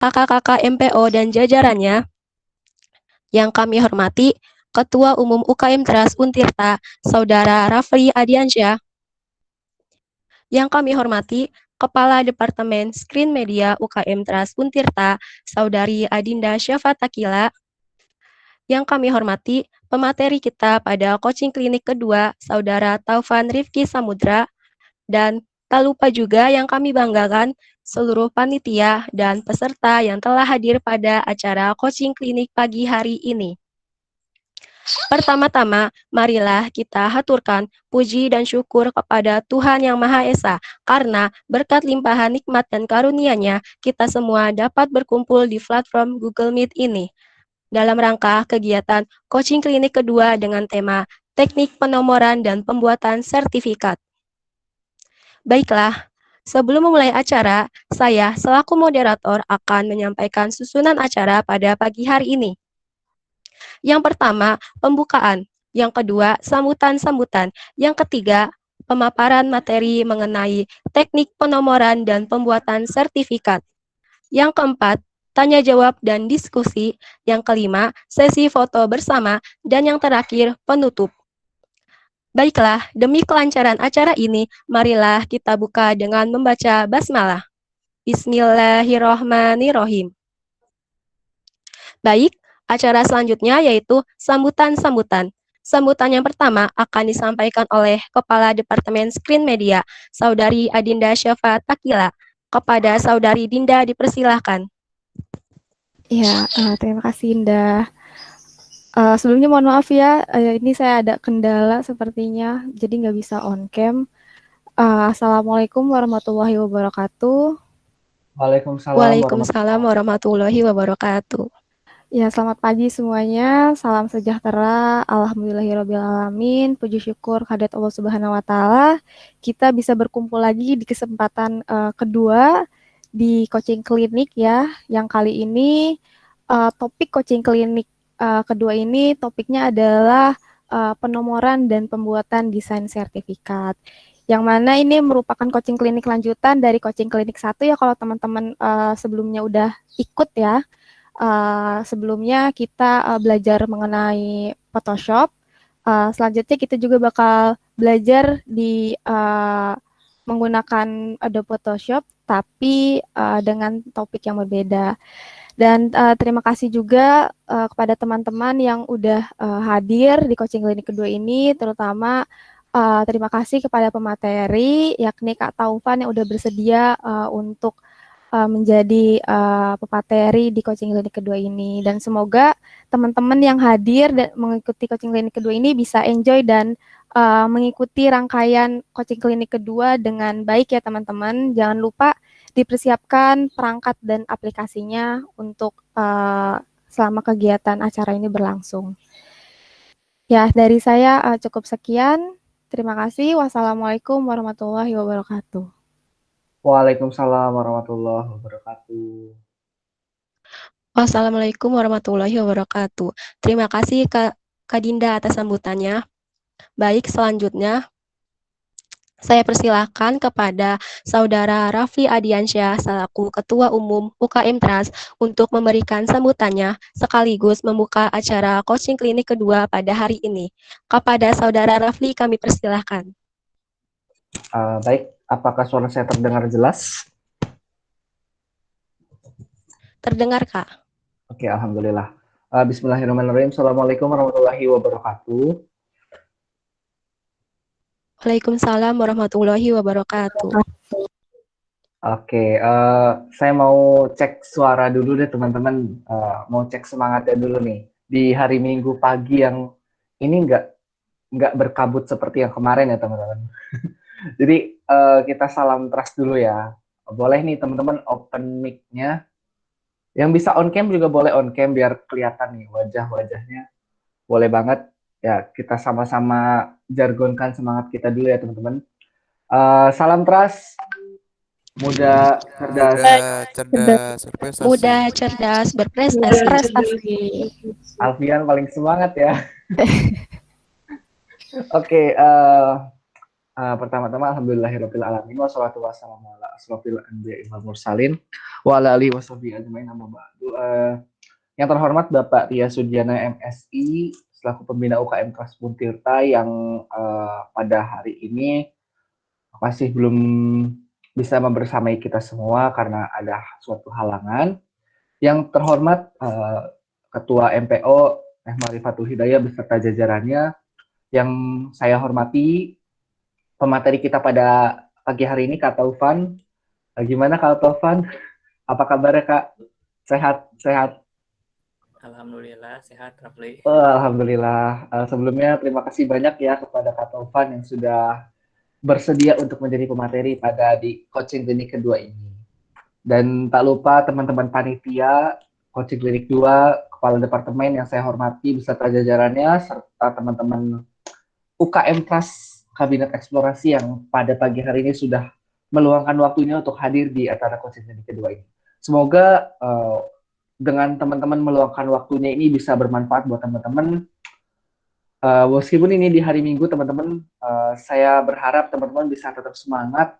kakak-kakak MPO dan jajarannya. Yang kami hormati, Ketua Umum UKM Teras Untirta, Saudara Rafli Adiansyah. Yang kami hormati, Kepala Departemen Screen Media UKM Teras Untirta, Saudari Adinda Syafatakila. Yang kami hormati, pemateri kita pada coaching klinik kedua, Saudara Taufan Rifki Samudra, dan tak lupa juga yang kami banggakan, seluruh panitia dan peserta yang telah hadir pada acara coaching klinik pagi hari ini. Pertama-tama, marilah kita haturkan puji dan syukur kepada Tuhan Yang Maha Esa, karena berkat limpahan nikmat dan karunia-Nya, kita semua dapat berkumpul di platform Google Meet ini. Dalam rangka kegiatan coaching klinik kedua dengan tema teknik penomoran dan pembuatan sertifikat. Baiklah, sebelum memulai acara, saya selaku moderator akan menyampaikan susunan acara pada pagi hari ini. Yang pertama, pembukaan. Yang kedua, sambutan-sambutan. Yang ketiga, pemaparan materi mengenai teknik penomoran dan pembuatan sertifikat. Yang keempat, tanya jawab dan diskusi. Yang kelima, sesi foto bersama. Dan yang terakhir, penutup. Baiklah, demi kelancaran acara ini, marilah kita buka dengan membaca basmalah. Bismillahirrohmanirrohim. Baik, acara selanjutnya yaitu sambutan-sambutan. Sambutan yang pertama akan disampaikan oleh Kepala Departemen Screen Media, Saudari Adinda Syafatakila. Kepada Saudari Dinda dipersilahkan. Ya, terima kasih Indah. Sebelumnya mohon maaf ya, ini saya ada kendala sepertinya, jadi nggak bisa on cam. Assalamualaikum warahmatullahi wabarakatuh. Waalaikumsalam warahmatullahi wabarakatuh. Ya, selamat pagi semuanya. Salam sejahtera. Alhamdulillahirrabbilalamin. Puji syukur kehadirat Allah Subhanahu wa Ta'ala. Kita bisa berkumpul lagi di kesempatan kedua di coaching klinik ya. Yang kali ini topik coaching klinik kedua ini topiknya adalah penomoran dan pembuatan desain sertifikat. Yang mana ini merupakan coaching klinik lanjutan dari coaching klinik 1 ya, kalau teman-teman sebelumnya udah ikut ya. Sebelumnya kita belajar mengenai Photoshop. Selanjutnya kita juga bakal belajar di menggunakan Adobe Photoshop, tapi dengan topik yang berbeda. Dan terima kasih juga kepada teman-teman yang udah hadir di coaching klinik kedua ini, terutama terima kasih kepada pemateri, yakni Kak Taufan yang udah bersedia untuk menjadi pemateri di coaching klinik kedua ini. Dan semoga teman-teman yang hadir dan mengikuti coaching klinik kedua ini bisa enjoy dan mengikuti rangkaian coaching klinik kedua dengan baik ya teman-teman. Jangan lupa dipersiapkan perangkat dan aplikasinya untuk selama kegiatan acara ini berlangsung. Ya, dari saya cukup sekian. Terima kasih. Wassalamualaikum warahmatullahi wabarakatuh. Waalaikumsalam warahmatullahi wabarakatuh. Wassalamualaikum warahmatullahi wabarakatuh. Terima kasih Kak Dinda atas sambutannya. Baik, selanjutnya saya persilahkan kepada Saudara Rafli Adiansyah selaku Ketua Umum UKM Teras untuk memberikan sambutannya sekaligus membuka acara coaching klinik kedua pada hari ini. Kepada Saudara Rafli kami persilahkan. Baik, apakah suara saya terdengar jelas? Terdengar, Kak. Oke, alhamdulillah. Bismillahirrahmanirrahim. Assalamualaikum warahmatullahi wabarakatuh. Waalaikumsalam warahmatullahi wabarakatuh. Oke, saya mau cek suara dulu deh teman-teman. Mau cek semangatnya dulu nih. Di hari Minggu pagi yang ini nggak berkabut seperti yang kemarin ya teman-teman. Jadi kita salam trust dulu ya. Boleh nih teman-teman open mic-nya. Yang bisa on cam juga boleh on cam biar kelihatan nih wajah-wajahnya. Boleh banget. Ya, kita sama-sama jargonkan semangat kita dulu ya teman-teman. Salam trust. Muda cerdas berprestasi. Alfian paling semangat ya. Oke, Pertama-tama alhamdulillahirabbil alamin wassalatu wassalamu ala asrofil anbiya'i wal mursalin wa ala alihi washabihi ajmain amma ba'du. Yang terhormat Bapak Ria Sudiana MSI selaku pembina UKM Kelas Muntirta yang pada hari ini masih belum bisa membersamai kita semua karena ada suatu halangan. Yang terhormat Ketua MPO Marifatul Hidayah beserta jajarannya, yang saya hormati pemateri kita pada pagi hari ini, Kak Taufan. Gimana Kak Taufan? Apa kabarnya Kak? Sehat? Alhamdulillah sehat, Rafli. Alhamdulillah. Sebelumnya terima kasih banyak ya kepada Kak Taufan yang sudah bersedia untuk menjadi pemateri pada di coaching klinik kedua ini. Dan tak lupa teman-teman panitia coaching klinik 2, kepala departemen yang saya hormati beserta jajarannya, serta teman-teman UKM Kelas Kabinet Eksplorasi yang pada pagi hari ini sudah meluangkan waktunya untuk hadir di acara coaching klinik kedua ini. Semoga dengan teman-teman meluangkan waktunya ini bisa bermanfaat buat teman-teman. Meskipun ini di hari Minggu, teman-teman, saya berharap teman-teman bisa tetap semangat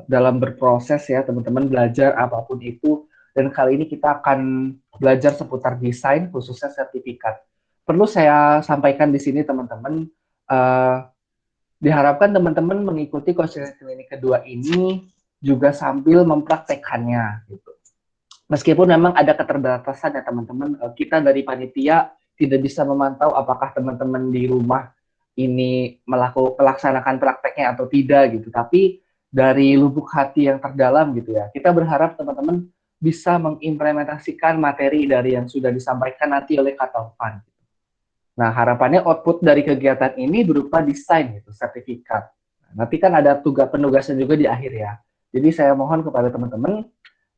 dalam berproses ya, teman-teman belajar apapun itu. Dan kali ini kita akan belajar seputar desain, khususnya sertifikat. Perlu saya sampaikan di sini, teman-teman, diharapkan teman-teman mengikuti coaching klinik kedua ini juga sambil mempraktekkannya gitu. Meskipun memang ada keterbatasan ya teman-teman, kita dari panitia tidak bisa memantau apakah teman-teman di rumah ini melaksanakan prakteknya atau tidak gitu. Tapi dari lubuk hati yang terdalam gitu ya, kita berharap teman-teman bisa mengimplementasikan materi dari yang sudah disampaikan nanti oleh Kak Taufan. Nah, harapannya output dari kegiatan ini berupa desain gitu, sertifikat. Nanti kan ada penugasan juga di akhir ya. Jadi saya mohon kepada teman-teman,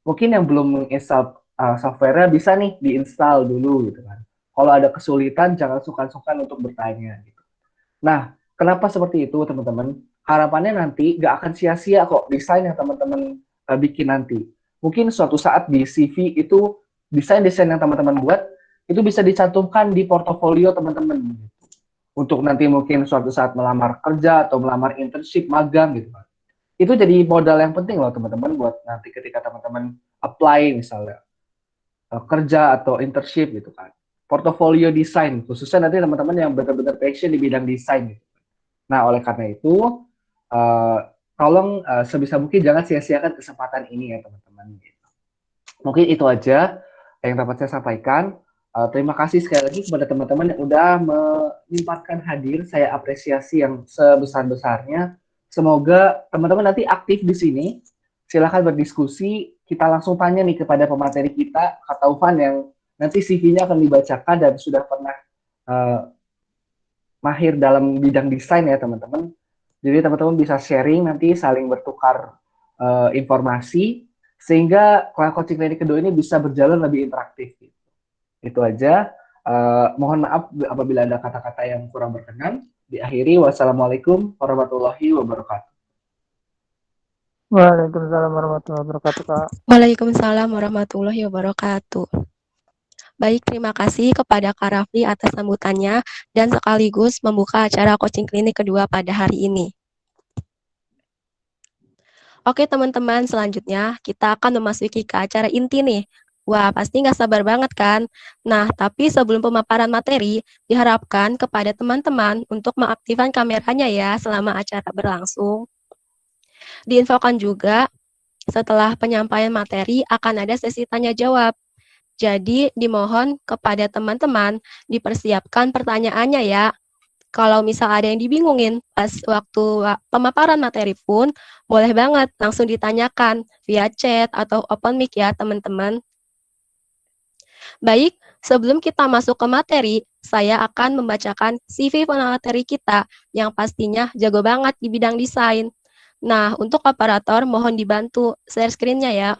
mungkin yang belum menginstal software-nya bisa nih diinstal dulu gitu kan. Kalau ada kesulitan jangan sungkan-sungkan untuk bertanya gitu. Nah, kenapa seperti itu teman-teman? Harapannya nanti nggak akan sia-sia kok desain yang teman-teman bikin nanti. Mungkin suatu saat di CV itu desain-desain yang teman-teman buat itu bisa dicantumkan di portofolio teman-teman. Untuk nanti mungkin suatu saat melamar kerja atau melamar internship, magang gitu kan. Itu jadi modal yang penting loh teman-teman buat nanti ketika teman-teman apply misalnya kerja atau internship gitu kan. Portofolio desain, khususnya nanti teman-teman yang benar-benar passion di bidang desain gitu. Nah, oleh karena itu tolong sebisa mungkin jangan sia-siakan kesempatan ini ya teman-teman gitu. Mungkin itu aja yang dapat saya sampaikan. Terima kasih sekali lagi kepada teman-teman yang udah menyempatkan hadir. Saya apresiasi yang sebesar-besarnya. Semoga teman-teman nanti aktif di sini. Silakan berdiskusi. Kita langsung tanya nih kepada pemateri kita, Kak Taufan, yang nanti CV-nya akan dibacakan dan sudah pernah mahir dalam bidang desain ya teman-teman. Jadi teman-teman bisa sharing nanti, saling bertukar informasi, sehingga coaching klinik kedua ini bisa berjalan lebih interaktif. Itu aja. Mohon maaf apabila ada kata-kata yang kurang berkenan. Diakhiri, wassalamualaikum warahmatullahi wabarakatuh. Waalaikumsalam warahmatullahi wabarakatuh, Kak. Waalaikumsalam warahmatullahi wabarakatuh. Baik, terima kasih kepada Kak Rafli atas sambutannya dan sekaligus membuka acara coaching klinik kedua pada hari ini. Oke teman-teman, selanjutnya kita akan memasuki ke acara inti nih. Wah, pasti nggak sabar banget kan? Nah, tapi sebelum pemaparan materi, diharapkan kepada teman-teman untuk mengaktifkan kameranya ya selama acara berlangsung. Diinfokan juga, setelah penyampaian materi akan ada sesi tanya-jawab. Jadi, dimohon kepada teman-teman dipersiapkan pertanyaannya ya. Kalau misal ada yang dibingungin pas waktu pemaparan materi pun, boleh banget langsung ditanyakan via chat atau open mic ya teman-teman. Baik, sebelum kita masuk ke materi, saya akan membacakan CV pemateri kita yang pastinya jago banget di bidang desain. Nah, untuk operator mohon dibantu share screen-nya ya.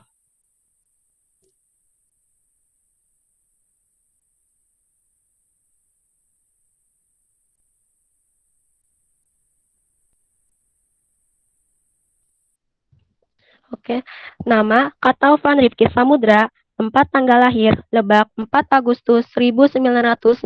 Oke, nama Kak Taufan Rifki Samudra, tempat tanggal lahir Lebak 4 Agustus 1998.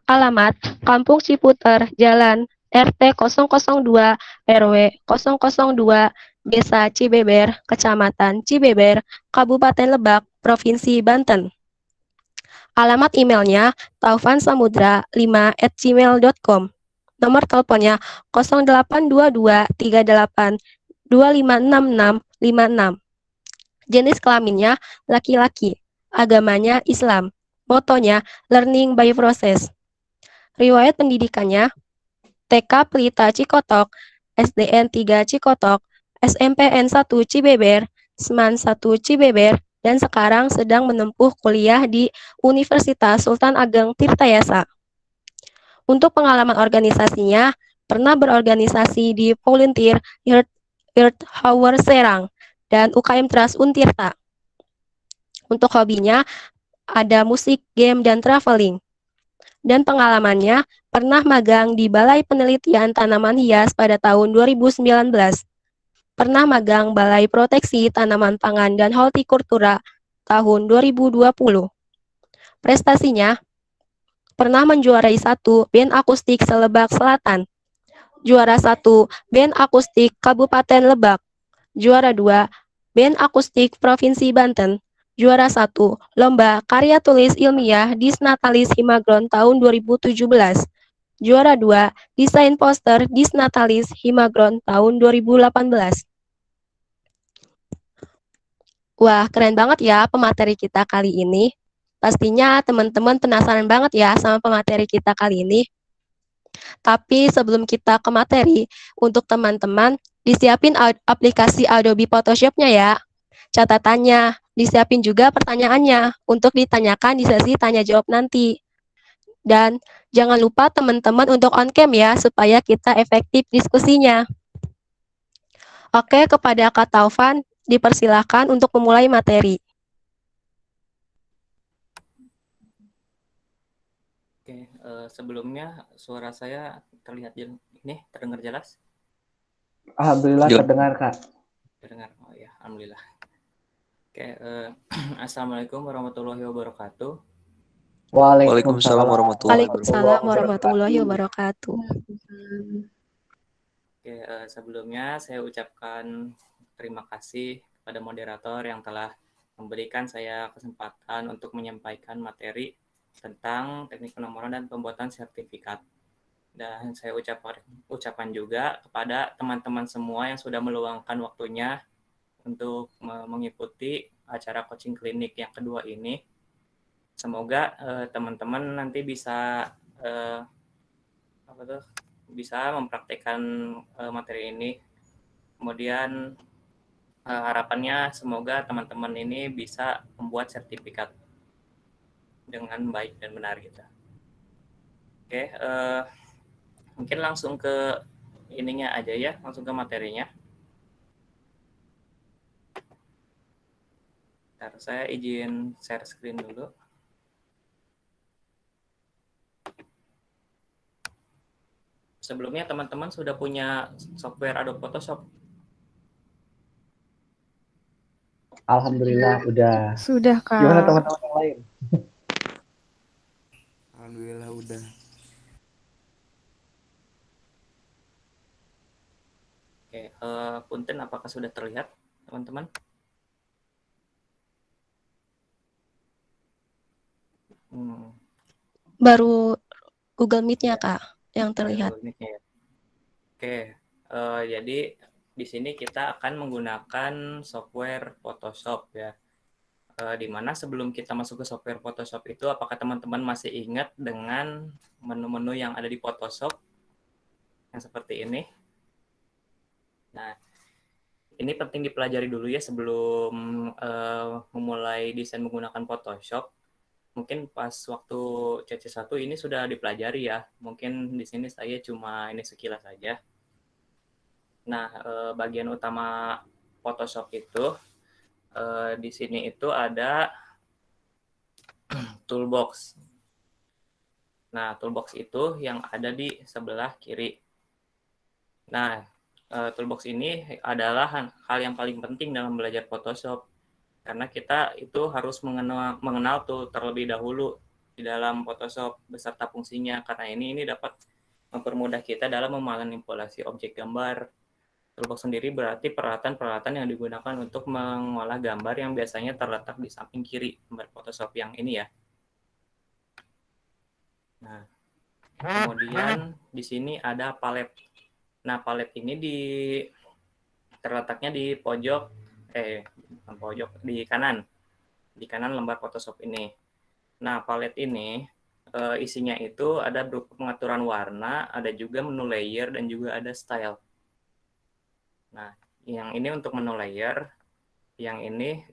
Alamat Kampung Ciputer, Jalan RT 002 RW 002 Desa Cibeber, Kecamatan Cibeber, Kabupaten Lebak, Provinsi Banten. Alamat emailnya taufansamudra5@gmail.com. Nomor teleponnya 082238256656. Jenis kelaminnya laki-laki. Agamanya Islam. Motonya learning by process. Riwayat pendidikannya TK Pelita Cikotok, SDN 3 Cikotok, SMPN 1 Cibeber, SMAN 1 Cibeber, dan sekarang sedang menempuh kuliah di Universitas Sultan Ageng Tirtayasa. Untuk pengalaman organisasinya, pernah berorganisasi di Volunteer Earth Hour Serang dan UKM Trust Untirta. Untuk hobinya, ada musik, game, dan traveling. Dan pengalamannya pernah magang di Balai Penelitian Tanaman Hias pada tahun 2019. Pernah magang Balai Proteksi Tanaman Pangan dan Hortikultura tahun 2020. Prestasinya, pernah menjuarai 1 band akustik Selebak Selatan, juara 1 band akustik Kabupaten Lebak, juara 2 band akustik Provinsi Banten, juara 1 Lomba Karya Tulis Ilmiah Disnatalis Himagron tahun 2017, juara 2 Desain Poster Disnatalis Himagron tahun 2018. Wah, keren banget ya pemateri kita kali ini. Pastinya teman-teman penasaran banget ya sama pemateri kita kali ini. Tapi sebelum kita ke materi, untuk teman-teman, disiapin aplikasi Adobe Photoshop-nya ya. Catatannya, disiapin juga pertanyaannya untuk ditanyakan di sesi tanya jawab nanti. Dan jangan lupa teman-teman untuk on cam ya, supaya kita efektif diskusinya. Oke, kepada Kak Taufan, dipersilahkan untuk memulai materi. Oke, sebelumnya suara saya terlihat terdengar jelas? Alhamdulillah Jelas. terdengar, Kak. Terdengar, oh ya, alhamdulillah. Oke, Assalamualaikum warahmatullahi wabarakatuh. Waalaikumsalam warahmatullahi Waalaikumsalam warahmatullahi wabarakatuh. Oke, sebelumnya saya ucapkan terima kasih kepada moderator yang telah memberikan saya kesempatan untuk menyampaikan materi tentang teknik penomoran dan pembuatan sertifikat. Dan saya ucapan juga kepada teman-teman semua yang sudah meluangkan waktunya untuk mengikuti acara coaching klinik yang kedua ini. Semoga teman-teman nanti bisa bisa mempraktikkan materi ini. Kemudian harapannya semoga teman-teman ini bisa membuat sertifikat dengan baik dan benar gitu. Oke, mungkin langsung ke ininya aja ya, langsung ke materinya. Ntar saya izin share screen dulu. Sebelumnya teman-teman sudah punya software Adobe Photoshop? Alhamdulillah udah. Sudah, Kak. Gimana teman-teman yang lain? Alhamdulillah udah. Oke, punten apakah sudah terlihat teman-teman? Baru Google Meet-nya, Kak, yang terlihat. Oke, jadi di sini kita akan menggunakan software Photoshop ya. Di mana sebelum kita masuk ke software Photoshop itu, apakah teman-teman masih ingat dengan menu-menu yang ada di Photoshop yang seperti ini? Nah, ini penting dipelajari dulu ya sebelum memulai desain menggunakan Photoshop. Mungkin pas waktu CC1 ini sudah dipelajari ya. Mungkin di sini saya cuma ini sekilas saja. Nah, bagian utama Photoshop itu di sini itu ada toolbox. Nah, toolbox itu yang ada di sebelah kiri. Nah, toolbox ini adalah hal yang paling penting dalam belajar Photoshop. Karena kita itu harus mengenal tool terlebih dahulu di dalam Photoshop beserta fungsinya. Karena ini dapat mempermudah kita dalam memanipulasi objek gambar. Toolbox sendiri berarti peralatan-peralatan yang digunakan untuk mengolah gambar yang biasanya terletak di samping kiri gambar Photoshop yang ini ya. Nah, kemudian di sini ada palet. Nah, palet ini terletaknya di pojok, bukan pojok, di kanan lembar Photoshop ini. Nah, palet ini isinya itu ada berupa pengaturan warna, ada juga menu layer, dan juga ada style. Nah, yang ini untuk menu layer, yang ini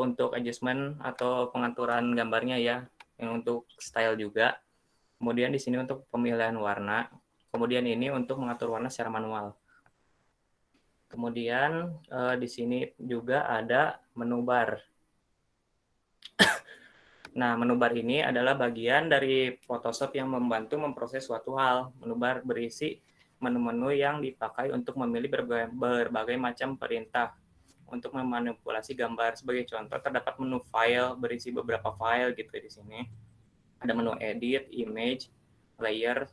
untuk adjustment atau pengaturan gambarnya ya, yang untuk style juga. Kemudian di sini untuk pemilihan warna, kemudian ini untuk mengatur warna secara manual. Kemudian di sini juga ada menu bar. Nah, menu bar ini adalah bagian dari Photoshop yang membantu memproses suatu hal. Menu bar berisi menu-menu yang dipakai untuk memilih berbagai macam perintah untuk memanipulasi gambar. Sebagai contoh, terdapat menu file berisi beberapa file gitu di sini. Ada menu edit, image, layer,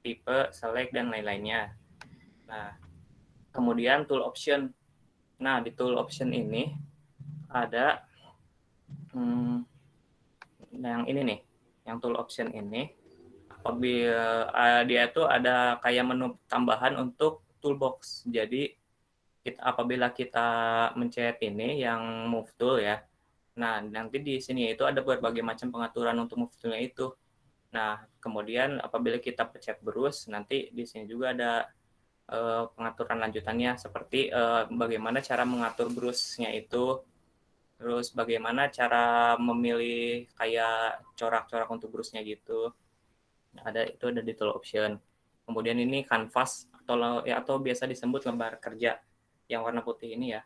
tipe, select, dan lain-lainnya. Nah, kemudian tool option. Nah, di tool option ini ada yang ini nih, yang tool option ini. Apabila dia itu ada kayak menu tambahan untuk toolbox. Jadi apabila kita mencet ini yang move tool ya. Nah, nanti di sini itu ada berbagai macam pengaturan untuk move tool-nya itu. Nah, kemudian apabila kita pencet brush, nanti di sini juga ada pengaturan lanjutannya seperti bagaimana cara mengatur brush-nya itu, terus bagaimana cara memilih kayak corak-corak untuk brush-nya gitu. Itu ada di tool option. Kemudian ini canvas atau biasa disebut lembar kerja yang warna putih ini ya.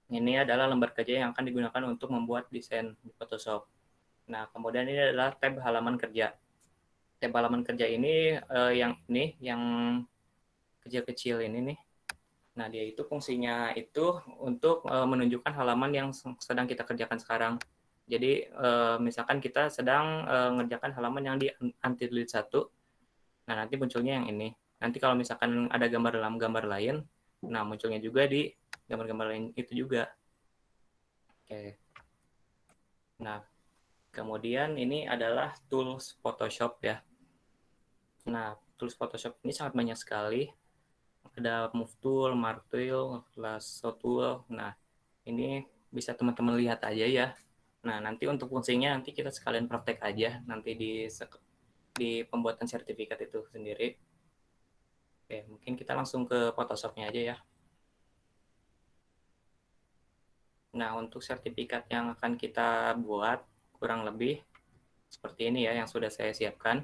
Ini adalah lembar kerja yang akan digunakan untuk membuat desain di Photoshop. Nah, kemudian ini adalah tab halaman kerja. Tab halaman kerja ini yang kecil-kecil ini nih. Nah, dia itu fungsinya itu untuk menunjukkan halaman yang sedang kita kerjakan sekarang. Jadi, misalkan kita sedang mengerjakan halaman yang di anti-delete 1, nah nanti munculnya yang ini. Nanti kalau misalkan ada gambar dalam gambar lain, nah munculnya juga di gambar-gambar lain itu juga. Oke. Nah, kemudian ini adalah tools Photoshop ya. Nah, tools Photoshop ini sangat banyak sekali. Ada Move Tool, Mark Tool, Lasso Tool. Nah, ini bisa teman-teman lihat aja ya. Nah, nanti untuk fungsinya nanti kita sekalian praktek aja nanti di pembuatan sertifikat itu sendiri. Oke, mungkin kita langsung ke Photoshop-nya aja ya. Nah, untuk sertifikat yang akan kita buat kurang lebih seperti ini ya yang sudah saya siapkan.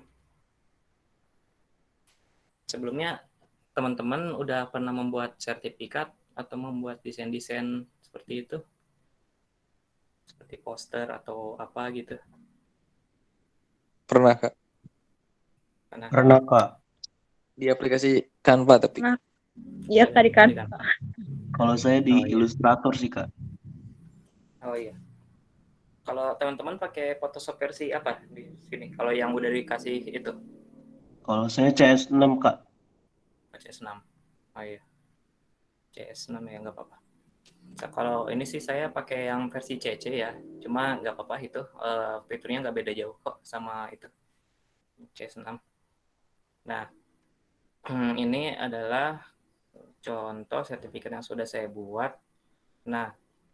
Sebelumnya teman-teman udah pernah membuat sertifikat atau membuat desain-desain seperti itu? Seperti poster atau apa gitu? Pernah, Kak. Pernah, Kak. Di aplikasi Canva tapi. Nah, iya tadi kan. Kalau saya di Oh, iya. Illustrator sih, Kak. Oh iya. Kalau teman-teman pakai Photoshop versi apa di sini? Kalau yang udah dikasih itu? Kalau saya CS6, Kak. CS6. Oh iya. CS6 ya nggak apa-apa. Nah, kalau ini sih saya pakai yang versi CC ya. Cuma nggak apa-apa itu. Fiturnya nggak beda jauh kok sama itu. CS6. Nah, ini adalah contoh sertifikat yang sudah saya buat. Nah,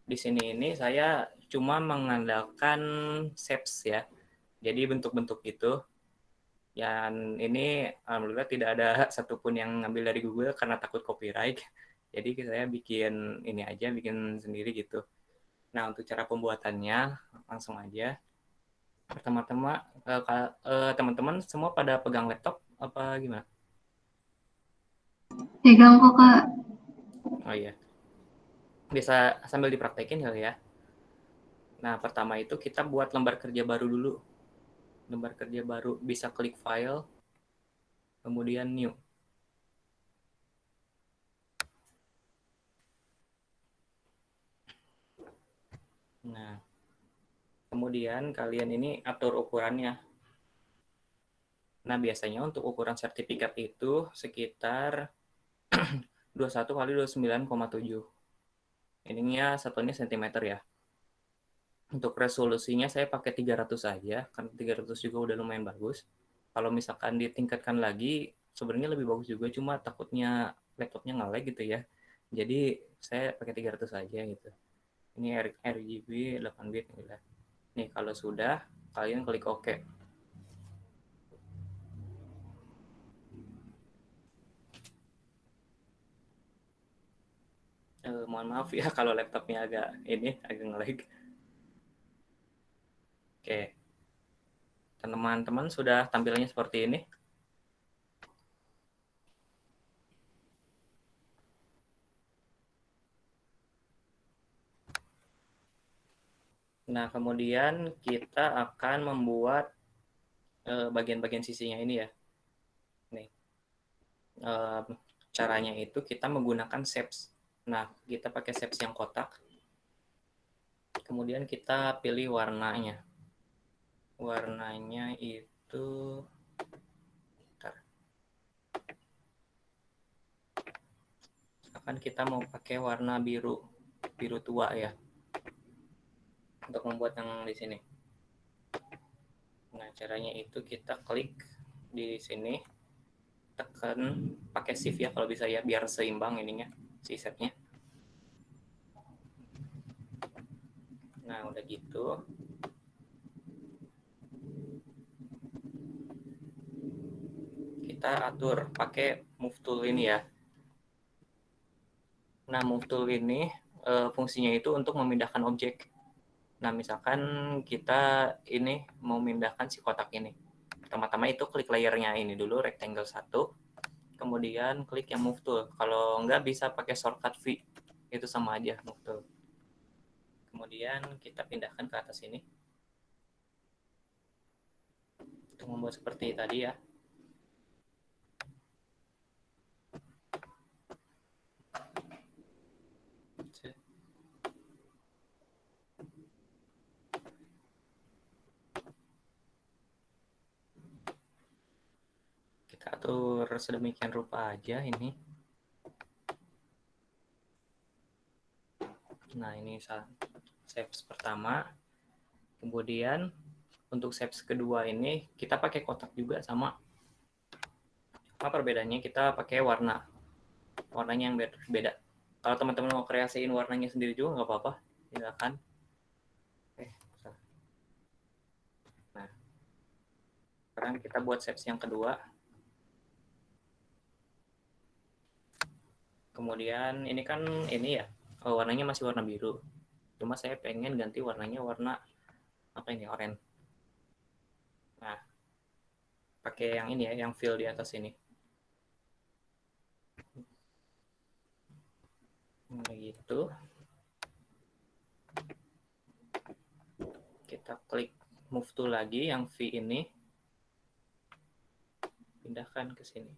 di sini ini saya cuma mengandalkan shapes ya. Jadi bentuk-bentuk itu. Dan ini alhamdulillah tidak ada satupun yang ngambil dari Google karena takut copyright. Jadi saya bikin ini aja, bikin sendiri gitu. Nah, untuk cara pembuatannya langsung aja. Pertama-tama teman-teman semua pada pegang laptop apa gimana? Pegang kok, Kak. Oh iya. Bisa sambil dipraktekin kali ya. Nah, pertama itu kita buat lembar kerja baru dulu. Lembar kerja baru bisa klik file, kemudian new. Nah, kemudian kalian ini atur ukurannya. Nah, biasanya untuk ukuran sertifikat itu sekitar 21 kali 29,7. Ininya satunya sentimeter ya. Untuk resolusinya saya pakai 300 saja, karena 300 juga udah lumayan bagus. Kalau misalkan ditingkatkan lagi, sebenarnya lebih bagus juga, cuma takutnya laptopnya nge-lag gitu ya. Jadi saya pakai 300 saja gitu. Ini RGB 8 bit gitu. Nih, kalau sudah, kalian klik OK. Mohon maaf ya kalau laptopnya agak nge-lag. Oke. Teman-teman sudah tampilannya seperti ini. Nah, kemudian kita akan membuat bagian-bagian sisinya ini ya. Nih. Caranya itu kita menggunakan shapes. Nah, kita pakai shapes yang kotak. Kemudian kita pilih warnanya. Warnanya itu akan kita mau pakai warna biru tua ya. Untuk membuat yang di sini. Nah, caranya itu kita klik di sini, tekan pakai shift ya kalau bisa ya, biar seimbang ininya, si setnya. Nah, udah gitu. Kita atur pakai move tool ini ya. Nah, move tool ini fungsinya itu untuk memindahkan objek. Nah, misalkan kita ini mau memindahkan si kotak ini. Pertama-tama itu klik layernya ini dulu, rectangle 1. Kemudian klik yang move tool. Kalau enggak bisa pakai shortcut V. Itu sama aja move tool. Kemudian kita pindahkan ke atas ini. Untuk membuat seperti tadi ya. Kita atur sedemikian rupa aja ini. Nah, ini shapes pertama. Kemudian untuk shapes kedua ini kita pakai kotak juga sama. Apa perbedaannya? Kita pakai warna. Warnanya yang beda. Kalau teman-teman mau kreasiin warnanya sendiri juga nggak apa-apa. Silakan. Nah, sekarang kita buat shapes yang kedua. Kemudian ini kan ini ya, warnanya masih warna biru. Cuma saya pengen ganti warnanya warna apa ini, oranye. Nah, pakai yang ini ya, yang fill di atas ini. Begitu. Kita klik move tool lagi yang V ini. Pindahkan ke sini.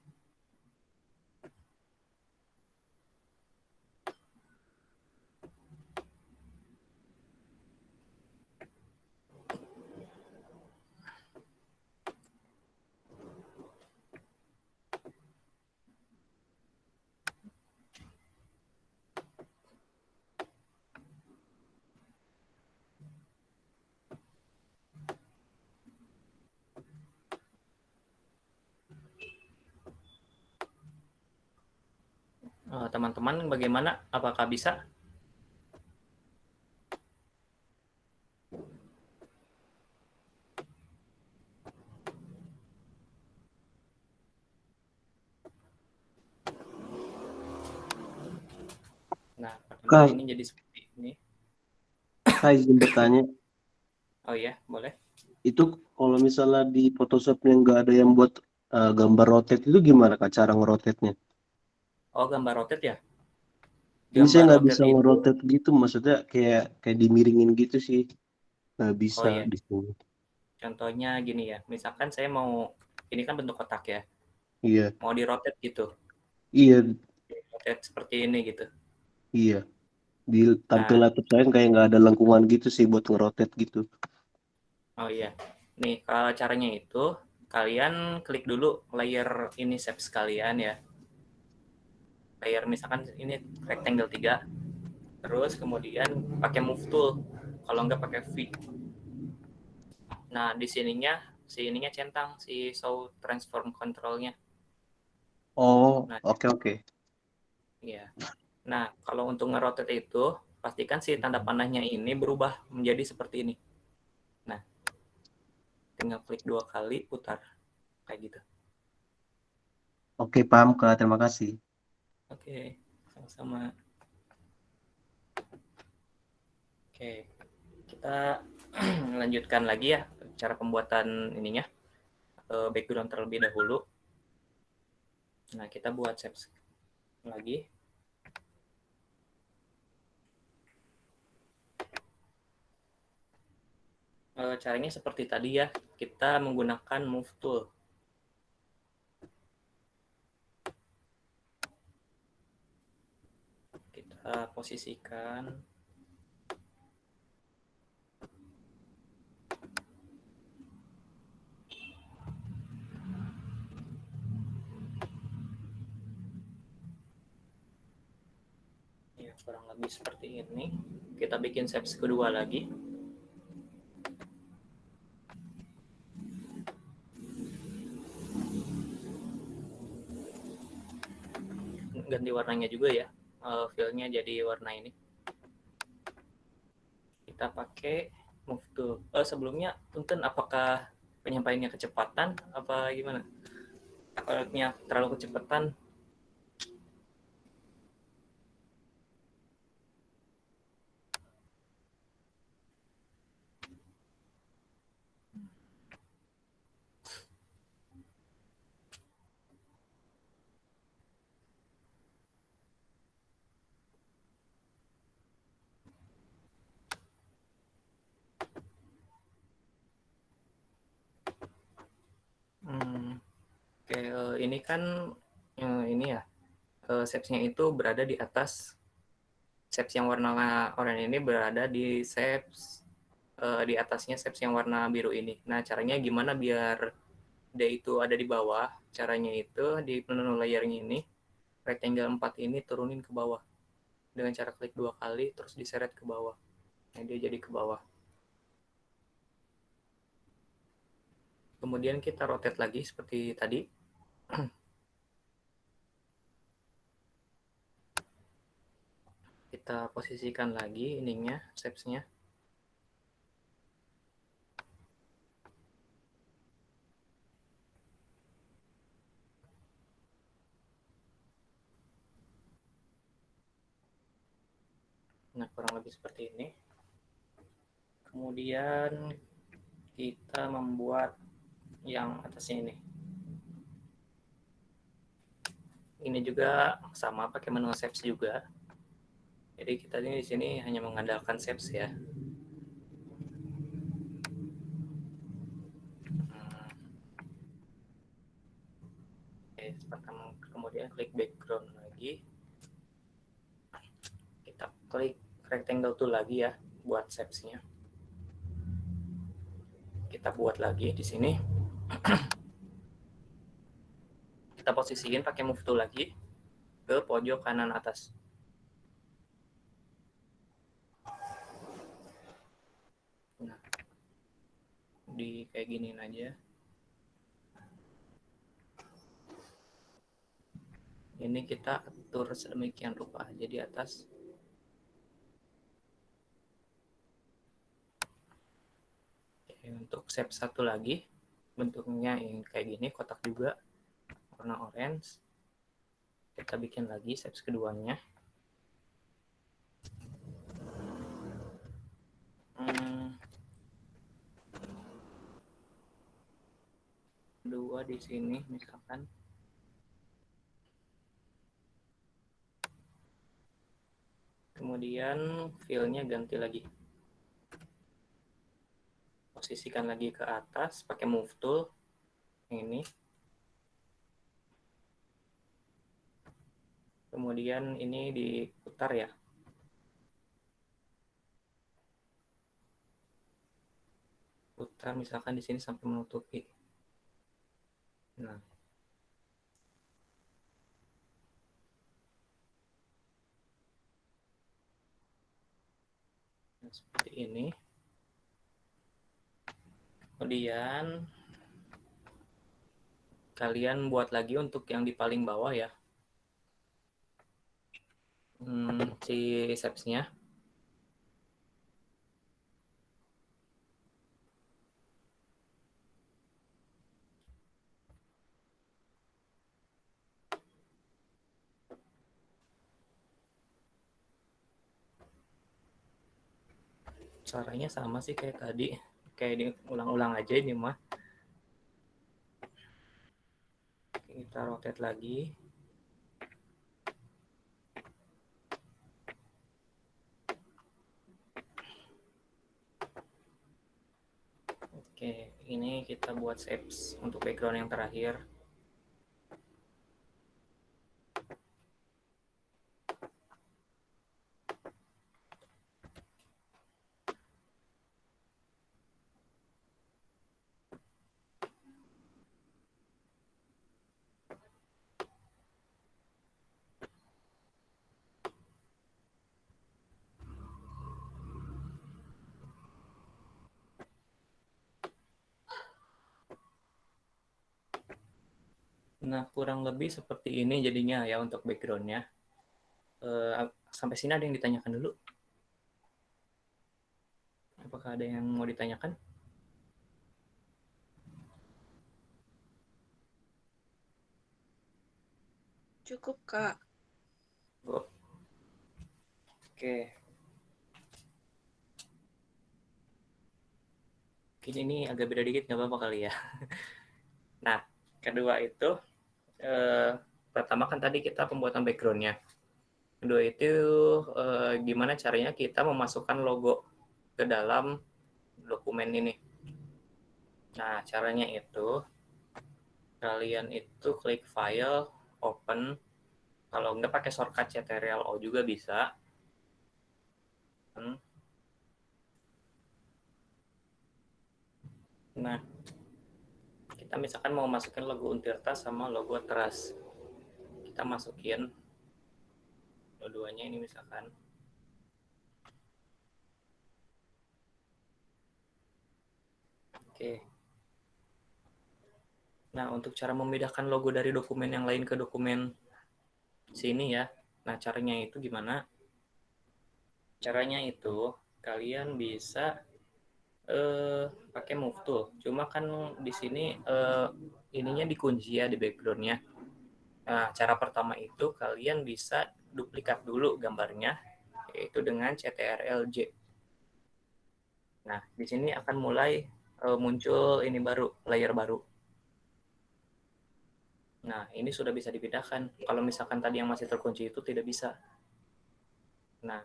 Teman-teman bagaimana? Apakah bisa? Nah, pertama Kak. ini jadi seperti ini. Saya izin bertanya, Oh iya, boleh. itu kalau misalnya di Photoshop-nya nggak ada yang buat gambar rotate itu gimana Kak cara ngerotate-nya? Oh, gambar rotate ya? Ini saya Gambar nggak rotate bisa itu, ngerotate gitu, maksudnya kayak dimiringin gitu sih, nggak bisa oh iya, di sini. contohnya gini ya. Misalkan saya mau, ini kan bentuk kotak ya, Iya, mau di rotate gitu. iya, Rotate seperti ini gitu. iya. Di tampil Nah, laptop saya kayak nggak ada lengkungan gitu sih buat ngerotate gitu. oh iya. Nih, caranya itu kalian klik dulu layer ini shapes kalian ya. Layer misalkan ini rectangle 3. Terus kemudian pakai move tool. Kalau enggak pakai V. Nah, di sininya centang si show transform control-nya. Oh, Nah, oke. iya. Nah, kalau untuk nge-rotate itu, pastikan si tanda panahnya ini berubah menjadi seperti ini. Nah, tinggal klik 2 kali, putar. Kayak gitu. Oke, paham Kak. Terima kasih. Oke, sama-sama. Oke, kita lanjutkan lagi ya cara pembuatan ininya, background terlebih dahulu. Nah, kita buat shapes lagi. Caranya seperti tadi ya, kita menggunakan move tool. Kita posisikan. Ya, kurang lebih seperti ini. Kita bikin shapes kedua lagi. Ganti warnanya juga ya, fill-nya jadi warna ini. Kita pakai move tool. Sebelumnya, punten, apakah penyampaiannya kecepatan apa gimana? Kalau terlalu kecepatan, oke, ini kan ini ya, shapes-nya itu berada di atas. Shapes yang warna oranye ini berada di shapes di atasnya shapes yang warna biru ini. Nah, caranya gimana biar dia itu ada di bawah? Caranya itu di menu layernya ini, rectangle 4 ini turunin ke bawah. Dengan cara klik 2 kali, terus diseret ke bawah. Nah, dia jadi ke bawah. Kemudian kita rotate lagi seperti tadi. Kita posisikan lagi ininya, shapes-nya. Nah, kurang lebih seperti ini. Kemudian kita membuat yang atasnya ini. Ini juga sama pakai menu shapes juga. Jadi kita ini di sini hanya mengandalkan shapes ya. Oke, kemudian klik background lagi. Kita klik rectangle tool lagi ya buat shapes-nya. Kita buat lagi di sini. Kita posisiin pakai move tool lagi ke pojok kanan atas. Nah, di kayak giniin aja. Ini kita atur sedemikian rupa aja di atas. Oke, untuk shape satu lagi, bentuknya yang kayak gini, kotak juga, warna orange. Kita bikin lagi shape keduanya. Dua di sini misalkan. Kemudian fill-nya ganti lagi. Posisikan lagi ke atas pakai move tool. Yang ini. Kemudian ini diputar ya. Putar misalkan di sini sampai menutupi. Nah, seperti ini. Kemudian kalian buat lagi untuk yang di paling bawah ya. Si shapes-nya. Caranya sama sih kayak tadi. Kayak diulang-ulang aja ini mah. Kita rotate lagi. Oke, ini kita buat shapes untuk background yang terakhir. Nah, kurang lebih seperti ini jadinya ya untuk background-nya. Sampai sini ada yang ditanyakan dulu? Apakah ada yang mau ditanyakan? Cukup, Kak. Oh. Oke. Mungkin ini agak beda dikit, nggak apa-apa kali ya. Nah, kedua itu, pertama kan tadi kita pembuatan background-nya. Kedua itu, gimana caranya kita memasukkan logo ke dalam dokumen ini. Nah, caranya itu, kalian itu klik file, open, kalau nggak pakai shortcut Ctrl-O juga bisa. Nah, kita misalkan mau masukin logo Untirta sama logo Teras. Kita masukin dua-duanya ini misalkan. Oke. Nah, untuk cara membedakan logo dari dokumen yang lain ke dokumen sini ya. Nah, caranya itu gimana? Caranya itu kalian bisa pakai move tool. Cuma kan di sini ininya dikunci ya di background-nya. Nah, cara pertama itu kalian bisa duplikat dulu gambarnya, yaitu dengan Ctrl-J. Nah, di sini akan mulai muncul ini baru, layer baru. Nah, ini sudah bisa dipindahkan. Kalau misalkan tadi yang masih terkunci itu tidak bisa. Nah,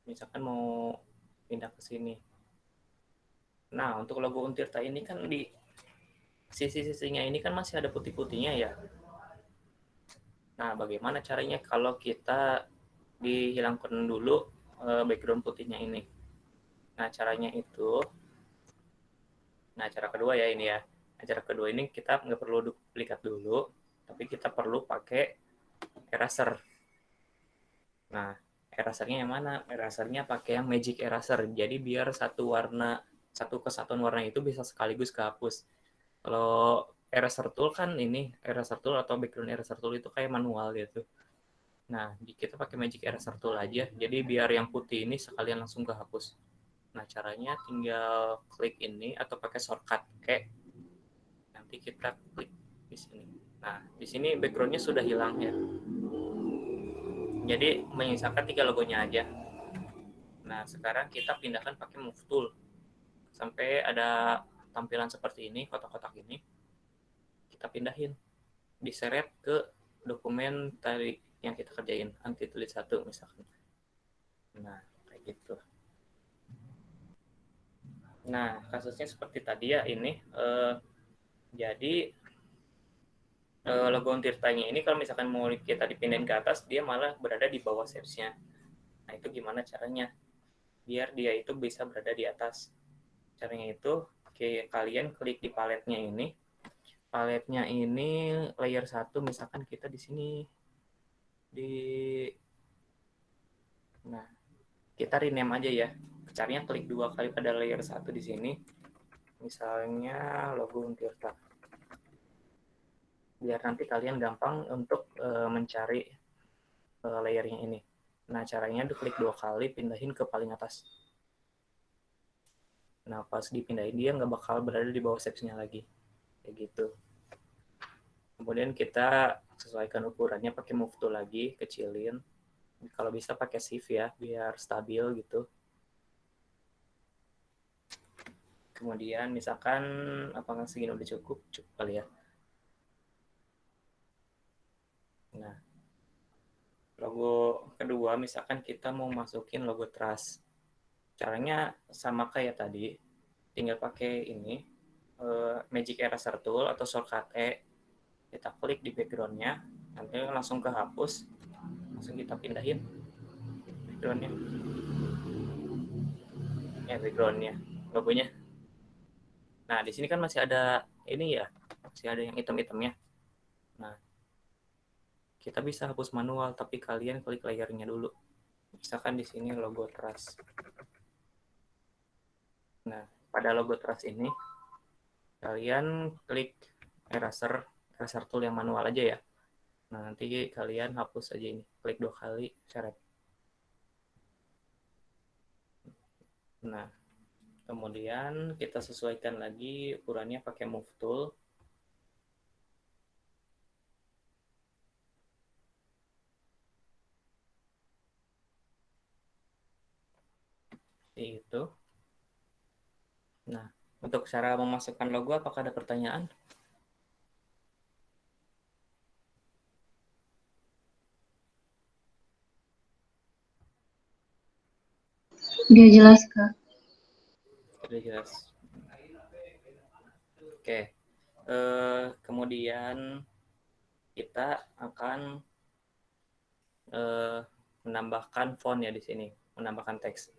misalkan mau pindah ke sini. Nah, untuk logo Untirta ini kan di sisi-sisinya ini kan masih ada putih-putihnya ya. Nah, bagaimana caranya kalau kita dihilangkan dulu background putihnya ini? Nah, caranya itu, cara kedua ya ini ya. Nah, cara kedua ini kita nggak perlu duplikat dulu, tapi kita perlu pakai eraser. Nah, erasernya yang mana? Erasernya pakai yang magic eraser. Jadi biar satu kesatuan warna itu bisa sekaligus kehapus. Kalau eraser tool kan ini, eraser tool atau background eraser tool itu kayak manual gitu. Nah, kita pakai magic eraser tool aja. Jadi biar yang putih ini sekalian langsung kehapus. Nah, caranya tinggal klik ini atau pakai shortcut kayak nanti kita klik di sini. Nah, di sini backgroundnya sudah hilang ya. Jadi menyisakan 3 logonya aja. Nah, sekarang kita pindahkan pakai move tool. Sampai ada tampilan seperti ini, kotak-kotak ini. Kita pindahin. Diseret ke dokumen tadi yang kita kerjain, antitulis 1 misalkan. Nah, kayak gitu. Nah, kasusnya seperti tadi ya ini. Jadi logo Untirtanya ini kalau misalkan mau kita dipindahin ke atas, dia malah berada di bawah shapes-nya. Nah, itu gimana caranya? Biar dia itu bisa berada di atas. Caranya itu, kalian klik di paletnya ini, paletnya ini layer 1, misalkan kita di sini nah, kita rename aja ya. Caranya klik 2 kali pada layer 1 di sini. Misalnya logo Untirta. Biar nanti kalian gampang untuk mencari layernya ini. Nah, caranya diklik 2 kali, pindahin ke paling atas. Nah, pas dipindahin dia nggak bakal berada di bawah shapes-nya lagi. Kayak gitu. Kemudian kita sesuaikan ukurannya pakai move tool lagi, kecilin. Kalau bisa pakai shift ya, biar stabil gitu. Kemudian misalkan apakah segini udah cukup kali ya. Nah, logo kedua misalkan kita mau masukin logo trust. Caranya sama kayak tadi, tinggal pakai ini Magic Eraser Tool atau shortcut E. Kita klik di background-nya, nanti langsung kehapus, langsung kita pindahin background-nya. Ya, background-nya, logonya. Nah, di sini kan masih ada ini ya, masih ada yang hitam-hitamnya. Nah, kita bisa hapus manual, tapi kalian klik layernya dulu. Misalkan di sini logo trust. Nah, pada logo trust ini, kalian klik eraser tool yang manual aja ya. Nah, nanti kalian hapus aja ini, klik 2 kali, seret. Nah, kemudian kita sesuaikan lagi ukurannya pakai move tool. Itu. Nah, untuk cara memasukkan logo, apakah ada pertanyaan? Udah jelas, Kak. Sudah jelas. Oke. Kemudian kita akan menambahkan font ya di sini, menambahkan teks.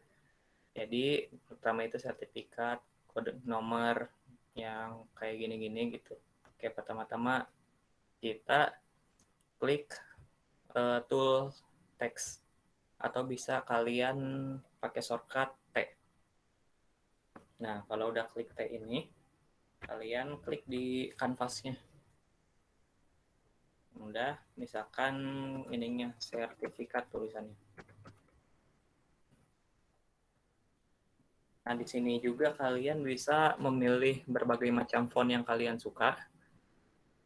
Jadi pertama itu sertifikat, kode nomor yang kayak gini-gini gitu. Oke, pertama-tama kita klik tool teks atau bisa kalian pakai shortcut T. Nah, kalau udah klik T ini, kalian klik di kanvasnya. Udah, misalkan ininya sertifikat tulisannya. Nah, di sini juga kalian bisa memilih berbagai macam font yang kalian suka.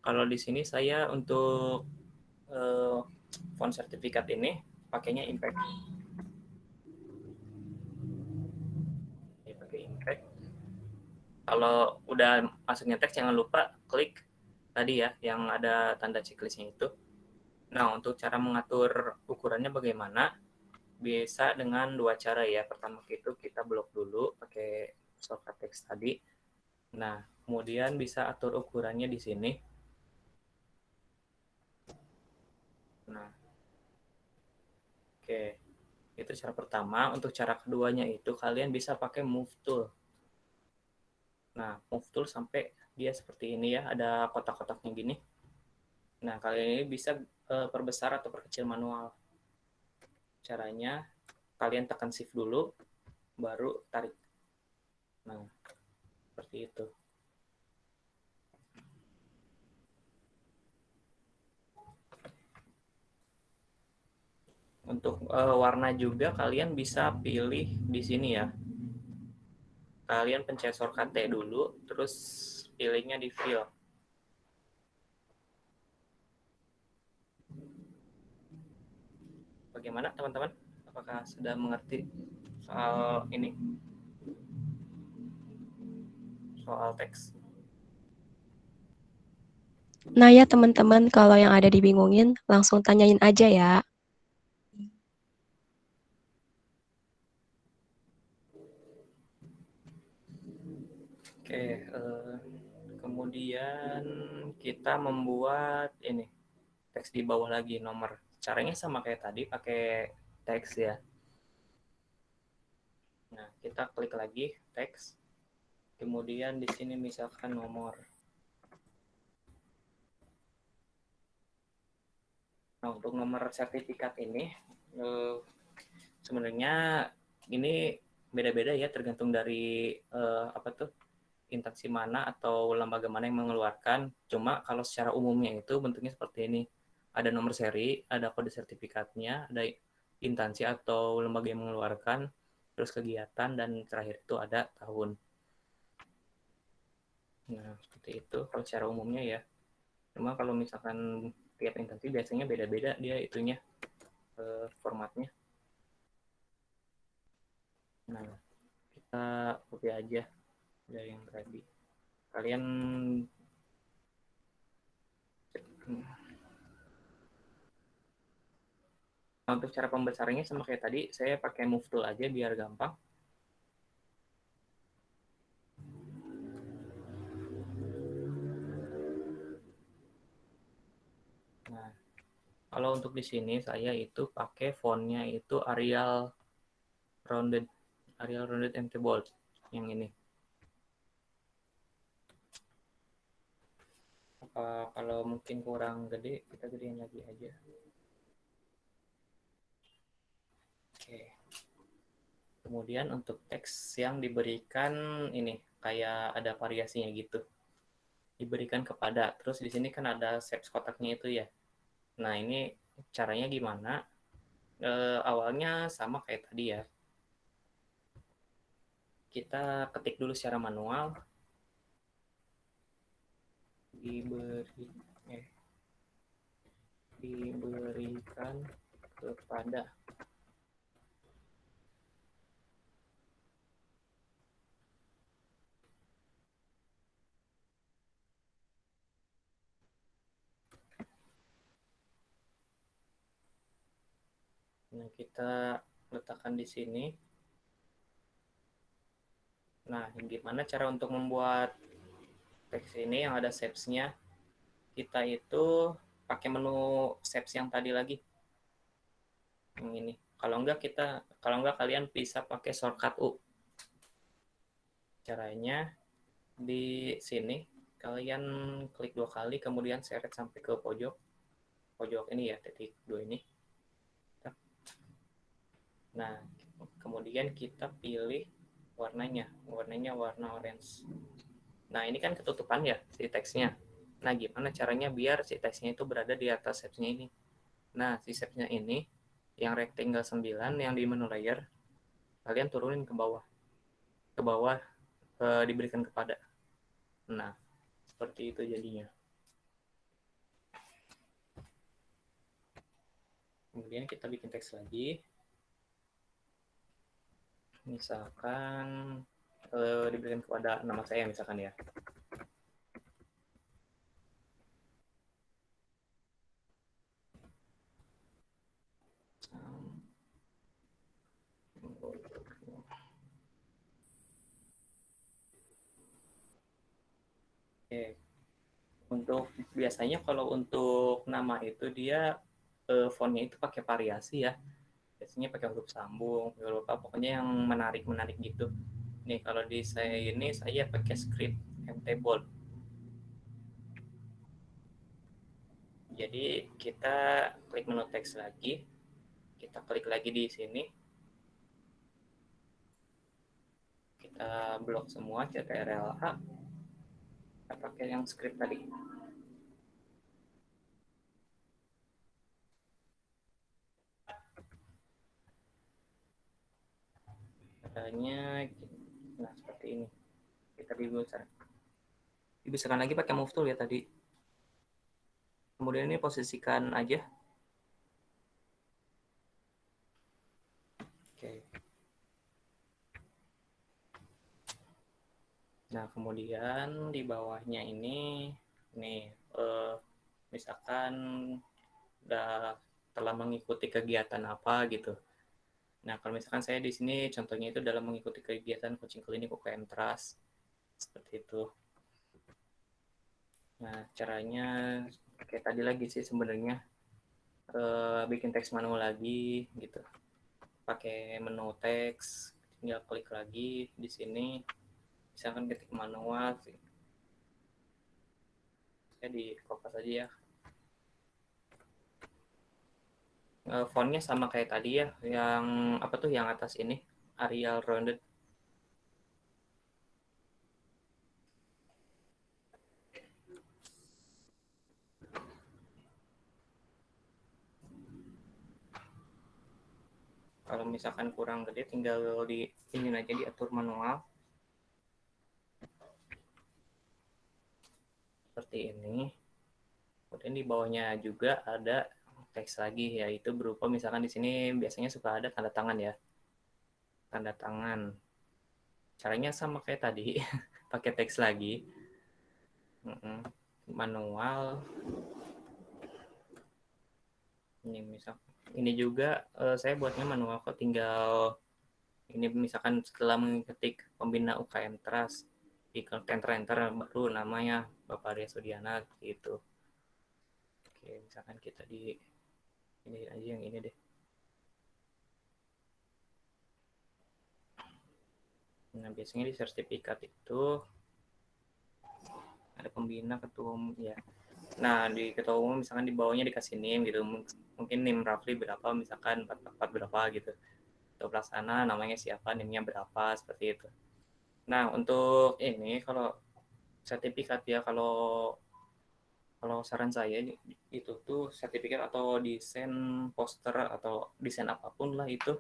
Kalau di sini saya untuk font sertifikat ini pakainya Impact. Ini pakai Impact. Kalau udah masuknya teks, jangan lupa klik tadi ya, yang ada tanda checklistnya itu. Nah, untuk cara mengatur ukurannya bagaimana? Bisa dengan 2 cara ya. Pertama itu kita blok dulu pakai shortcut text tadi. Nah, kemudian bisa atur ukurannya di sini. Nah, oke. Itu cara pertama. Untuk cara keduanya itu kalian bisa pakai move tool. Nah, move tool sampai dia seperti ini ya, ada kotak-kotaknya gini. Nah, kalian ini bisa perbesar atau perkecil manual. Caranya kalian tekan shift dulu, baru tarik. Nah, seperti itu. Untuk warna juga kalian bisa pilih di sini ya. Kalian pencet shortcut T dulu, terus pilihnya di fill. Bagaimana teman-teman? Apakah sudah mengerti soal ini? Soal teks? Nah ya teman-teman, kalau yang ada dibingungin, langsung tanyain aja ya. Oke, kemudian kita membuat ini teks di bawah lagi nomor. Caranya sama kayak tadi, pakai teks ya. Nah, kita klik lagi teks. Kemudian di sini misalkan nomor. Nah, untuk nomor sertifikat ini sebenarnya ini beda-beda ya, tergantung dari instansi mana atau lembaga mana yang mengeluarkan. Cuma kalau secara umumnya itu bentuknya seperti ini. Ada nomor seri, ada kode sertifikatnya, ada instansi atau lembaga yang mengeluarkan, terus kegiatan, dan terakhir itu ada tahun. Nah, seperti itu kalau secara umumnya ya. Cuma kalau misalkan tiap instansi biasanya beda-beda dia itunya, formatnya. Nah, kita copy aja dari yang tadi. Kalian Nah, untuk cara pembesarannya sama kayak tadi, saya pakai move tool aja biar gampang. Nah, kalau untuk di sini saya itu pakai fontnya itu Arial Rounded and Bold yang ini. Kalau mungkin kurang gede, kita gedein lagi aja. Oke. Kemudian untuk teks yang diberikan ini kayak ada variasinya gitu. Diberikan kepada. Terus di sini kan ada shapes kotaknya itu ya. Nah, ini caranya gimana? Awalnya sama kayak tadi ya. Kita ketik dulu secara manual. Diberikan kepada. Nah, kita letakkan di sini. Nah, gimana cara untuk membuat teks ini yang ada shapes-nya? Kita itu pakai menu shapes yang tadi lagi. Yang ini. Kalau enggak kalian bisa pakai shortcut U. Caranya di sini kalian klik 2 kali, kemudian seret sampai ke pojok ini ya, titik 2 ini. Nah, kemudian kita pilih warnanya warna orange. Nah, ini kan ketutupan ya si teksnya. Nah, gimana caranya biar si teksnya itu berada di atas shapes-nya ini? Nah, si shapes-nya ini yang rectangle 9 yang di menu layer, kalian turunin ke bawah. Diberikan kepada. Nah, seperti itu jadinya. Kemudian kita bikin teks lagi. Misalkan diberikan kepada nama saya misalkan ya. Oke. Untuk biasanya kalau untuk nama itu dia fontnya itu pakai variasi ya. Biasanya pakai huruf sambung, huruf apa, pokoknya yang menarik gitu. Nih kalau di saya ini saya pakai script MT bold. Jadi kita klik menu teks lagi, kita klik lagi di sini, kita blok semua CTRL-A, kita pakai yang script tadi. Caranya, nah seperti ini. Kita dibesarkan lagi pakai move tool ya tadi. Kemudian ini posisikan aja. Oke. Nah, kemudian di bawahnya ini, nih, misalkan udah telah mengikuti kegiatan apa gitu. Nah, kalau misalkan saya di sini contohnya itu dalam mengikuti kegiatan coaching klinik UKM Trust, seperti itu. Nah, caranya kayak tadi lagi sih sebenarnya, bikin teks manual lagi gitu. Pakai menu teks, tinggal klik lagi di sini, misalkan ketik manual, saya di kopas aja ya. fontnya sama kayak tadi ya, yang apa tuh yang atas ini, Arial Rounded. Kalau misalkan kurang gede tinggal di ini aja diatur manual. Seperti ini. Kemudian di bawahnya juga ada teks lagi, yaitu berupa misalkan di sini biasanya suka ada tanda tangan ya. Tanda tangan. Caranya sama kayak tadi, pakai teks lagi. Manual. Ini juga saya buatnya manual kok, tinggal ini misalkan setelah mengetik pembina UKM Trust, di enter baru namanya Bapak Arya Sudiana gitu. Oke, misalkan kita di ini aja yang ini deh. Nah, biasanya di sertifikat itu ada pembina, ketua umum ya. Nah, di ketua umum misalkan di bawahnya dikasih NIM gitu. Mungkin NIM roughly berapa, misalkan 44 berapa gitu. Ketua pelaksana namanya siapa, NIM-nya berapa, seperti itu. Nah, untuk ini kalau sertifikat ya, kalau saran saya itu tuh sertifikat atau desain poster atau desain apapun lah itu,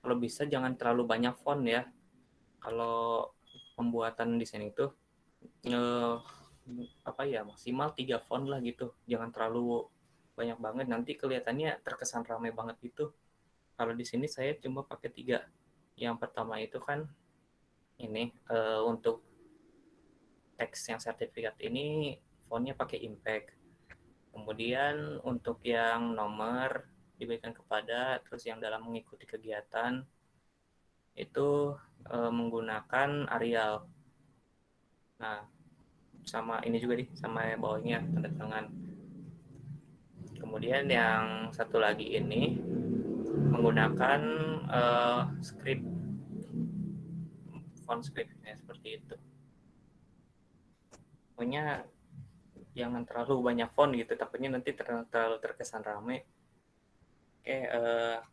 kalau bisa jangan terlalu banyak font ya. Kalau pembuatan desain itu apa ya, maksimal 3 font lah gitu, jangan terlalu banyak banget, nanti kelihatannya terkesan ramai banget gitu. Kalau di sini saya cuma pakai 3. Yang pertama itu kan ini untuk teks yang sertifikat ini fontnya pakai impact. Kemudian untuk yang nomor diberikan kepada, terus yang dalam mengikuti kegiatan itu menggunakan Arial. Nah, sama ini juga nih, sama bawahnya tanda tangan. Kemudian yang satu lagi ini menggunakan script, font script ya, seperti itu. Pokoknya jangan terlalu banyak font gitu, takutnya nanti terlalu terkesan rame. Oke,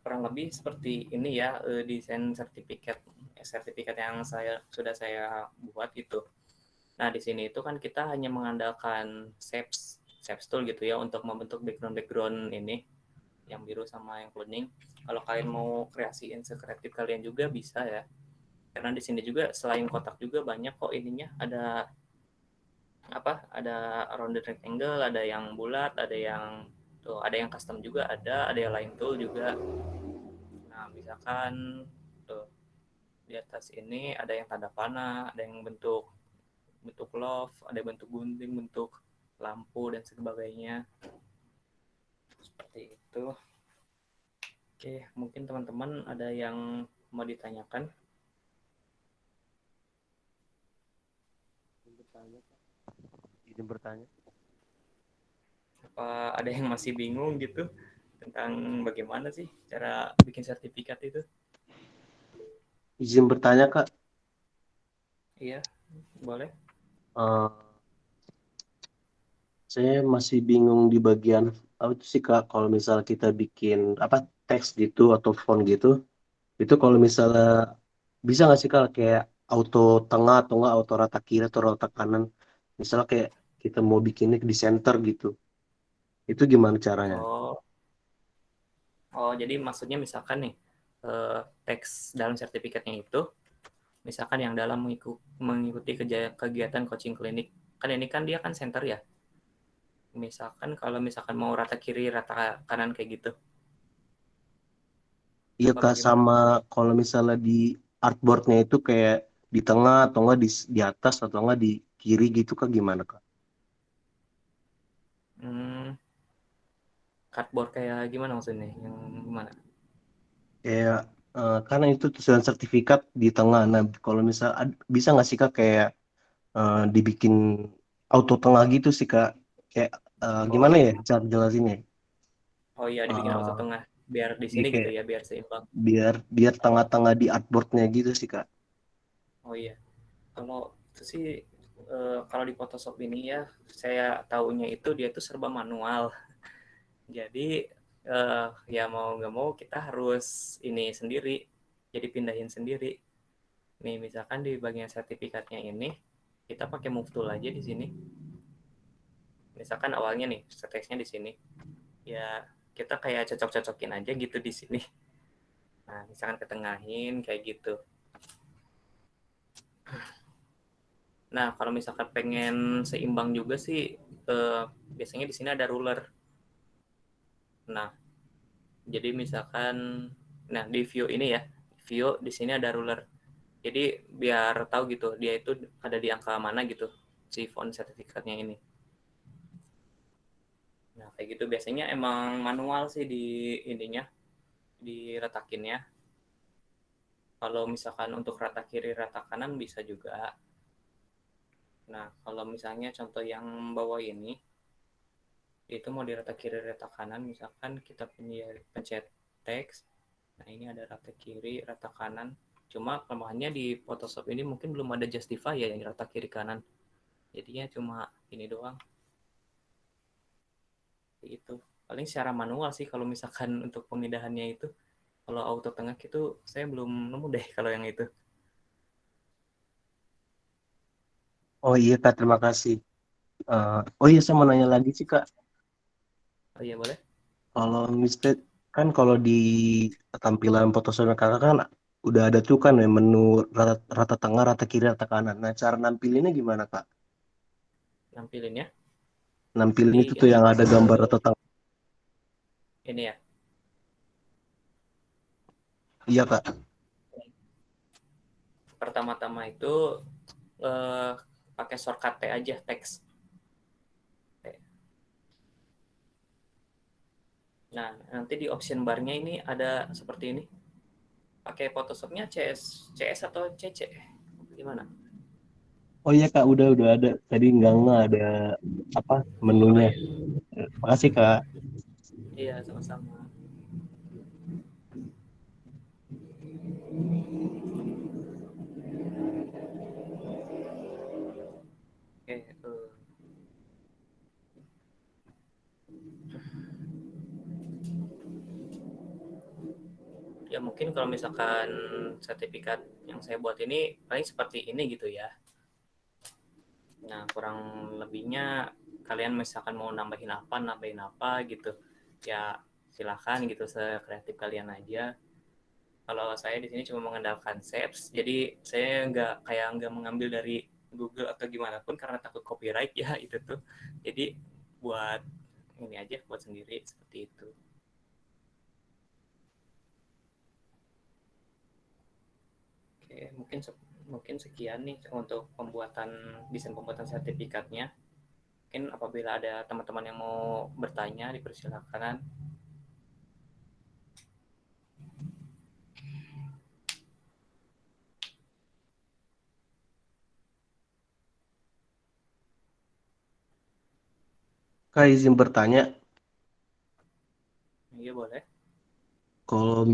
kurang lebih seperti ini ya desain sertifikat yang sudah saya buat gitu. Nah, di sini itu kan kita hanya mengandalkan Shapes tool gitu ya untuk membentuk background ini yang biru sama yang kuning. Kalau kalian mau kreasiin sekreatif kalian juga bisa ya. Karena di sini juga selain kotak juga banyak kok ininya, ada rounded rectangle, ada yang bulat, ada yang custom juga, ada yang lain tool juga. Nah, misalkan tuh di atas ini ada yang tanda panah, ada yang bentuk love, ada bentuk gunting, bentuk lampu dan sebagainya. Seperti itu. Oke, mungkin teman-teman ada yang mau ditanyakan? Izin bertanya. Apa ada yang masih bingung gitu tentang bagaimana sih cara bikin sertifikat itu? Izin bertanya, Kak. Iya, boleh. Saya masih bingung di bagian apa itu sih, Kak, kalau misalnya kita bikin teks gitu atau font gitu, itu kalau misalnya bisa nggak sih, Kak, kayak auto tengah atau nggak auto rata kiri atau rata kanan, misalnya kayak kita mau bikinnya di center gitu, itu gimana caranya? Jadi maksudnya misalkan nih teks dalam sertifikatnya itu, misalkan yang dalam mengikuti kegiatan coaching klinik, kan ini kan dia kan center ya. Misalkan kalau mau rata kiri, rata kanan kayak gitu. Iya, Apa Kak, bagaimana? sama kalau misalnya di artboardnya itu kayak di tengah atau nggak di atas atau nggak di kiri gitu, Kak, gimana, Kak? Cardboard kayak gimana maksudnya? Yang gimana? Kayak karena itu tulisan sertifikat di tengah. Nah, kalau misal bisa nggak sih, Kak, kayak dibikin auto tengah gitu sih, Kak? Kayak gimana ya cara jelasinnya? Oh iya, dibikin auto tengah biar di Iya, sini gitu kayak ya, biar seimbang. biar tengah-tengah di artboardnya gitu sih, Kak. Oh iya, kalau itu sih kalau di Photoshop ini ya, saya tahunya itu dia tuh serba manual. Jadi ya mau nggak mau kita harus ini sendiri, jadi pindahin sendiri. Nih misalkan di bagian sertifikatnya ini kita pakai move tool aja di sini. Misalkan awalnya nih teksnya di sini, ya kita kayak cocok-cocokin aja gitu di sini. Nah misalkan ketengahin kayak gitu. Nah kalau misalkan pengen seimbang juga sih, biasanya di sini ada ruler. Nah jadi misalkan, nah di view ini ya, view di sini ada ruler. Jadi biar tahu gitu dia itu ada di angka mana gitu si font sertifikatnya ini. Nah kayak gitu biasanya emang manual sih di ininya, diretakinnya. Kalau misalkan untuk rata kiri rata kanan bisa juga. Nah kalau misalnya contoh yang bawah ini itu mau di rata kiri rata kanan, misalkan kita pencet teks. Nah ini ada rata kiri rata kanan. Cuma kelemahannya di Photoshop ini mungkin belum ada justify ya yang rata kiri kanan. Jadinya cuma ini doang. Itu paling secara manual sih kalau misalkan untuk pemindahannya itu. Kalau auto tengah itu saya belum nemu deh kalau yang itu. Oh iya Kak, terima kasih. Oh iya, saya mau nanya lagi sih Kak. Oh iya boleh. Kalau misalnya kan kalau di tampilan Photoshop Kakak kan udah ada tuh kan ya menu rata, rata tengah, rata kiri, rata kanan. Nah, cara nampilinnya gimana Kak? Nampilinnya Nampilin di itu tuh ini yang ada gambar rata tengah. ini ya. Iya Kak. Pertama-tama itu pakai shortcut T aja teks. Nah, nanti di option bar-nya ini ada seperti ini. Pakai Photoshop-nya CS atau CC? Gimana? Oh iya Kak, udah ada. Tadi nggak ada apa Oh menunya. iya. Makasih Kak. Iya, sama-sama. Oke, ya mungkin kalau misalkan sertifikat yang saya buat ini paling seperti ini gitu ya. Nah, kurang lebihnya kalian misalkan mau nambahin apa gitu. Ya silahkan gitu sekreatif kalian aja. Kalau saya di sini cuma mengandalkan Shapes, jadi saya nggak mengambil dari Google atau gimana pun karena takut copyright ya itu tuh. Jadi buat ini aja buat sendiri seperti itu. Oke, mungkin sekian nih untuk desain pembuatan sertifikatnya. Mungkin apabila ada teman-teman yang mau bertanya dipersilakan. Kak izin bertanya, Iya boleh. kalau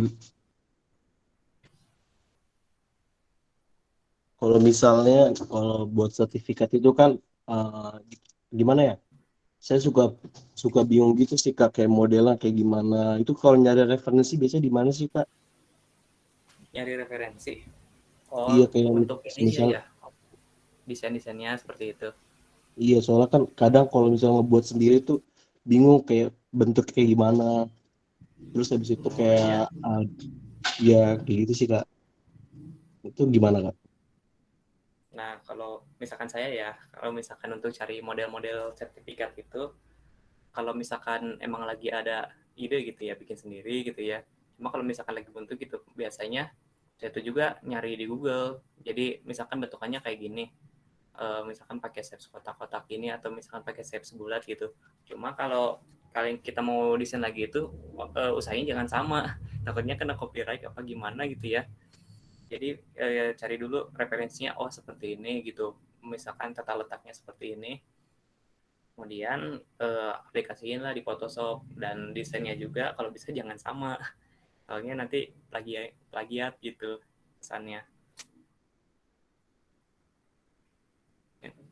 kalau misalnya kalau buat sertifikat itu kan gimana ya? Saya suka suka bingung gitu sih Kak, kayak modelnya kayak gimana. Itu kalau nyari referensi biasanya di mana sih Kak? Nyari referensi. Oh, Iya kayak untuk ininya misal ya, desain-desainnya seperti itu. iya soalnya kan kadang kalau misalnya ngebuat sendiri tuh bingung kayak bentuk kayak gimana. Terus habis itu Oh kayak iya. ya kayak gitu sih Kak. Itu gimana Kak? Nah, kalau misalkan saya ya, kalau misalkan untuk cari model-model sertifikat itu, kalau misalkan emang lagi ada ide gitu ya, bikin sendiri gitu ya. Cuma kalau misalkan lagi buntu gitu, biasanya saya tuh juga nyari di Google. Jadi misalkan bentukannya kayak gini, misalkan pakai shapes kotak-kotak gini atau misalkan pakai shapes bulat gitu. Cuma kalau kalian kita mau desain lagi itu, usahain jangan sama. Takutnya kena copyright apa gimana gitu ya. Jadi cari dulu referensinya, oh seperti ini gitu. Misalkan tata letaknya seperti ini, kemudian aplikasiin lah di Photoshop dan desainnya juga kalau bisa jangan sama, soalnya nanti plagiat gitu kesannya.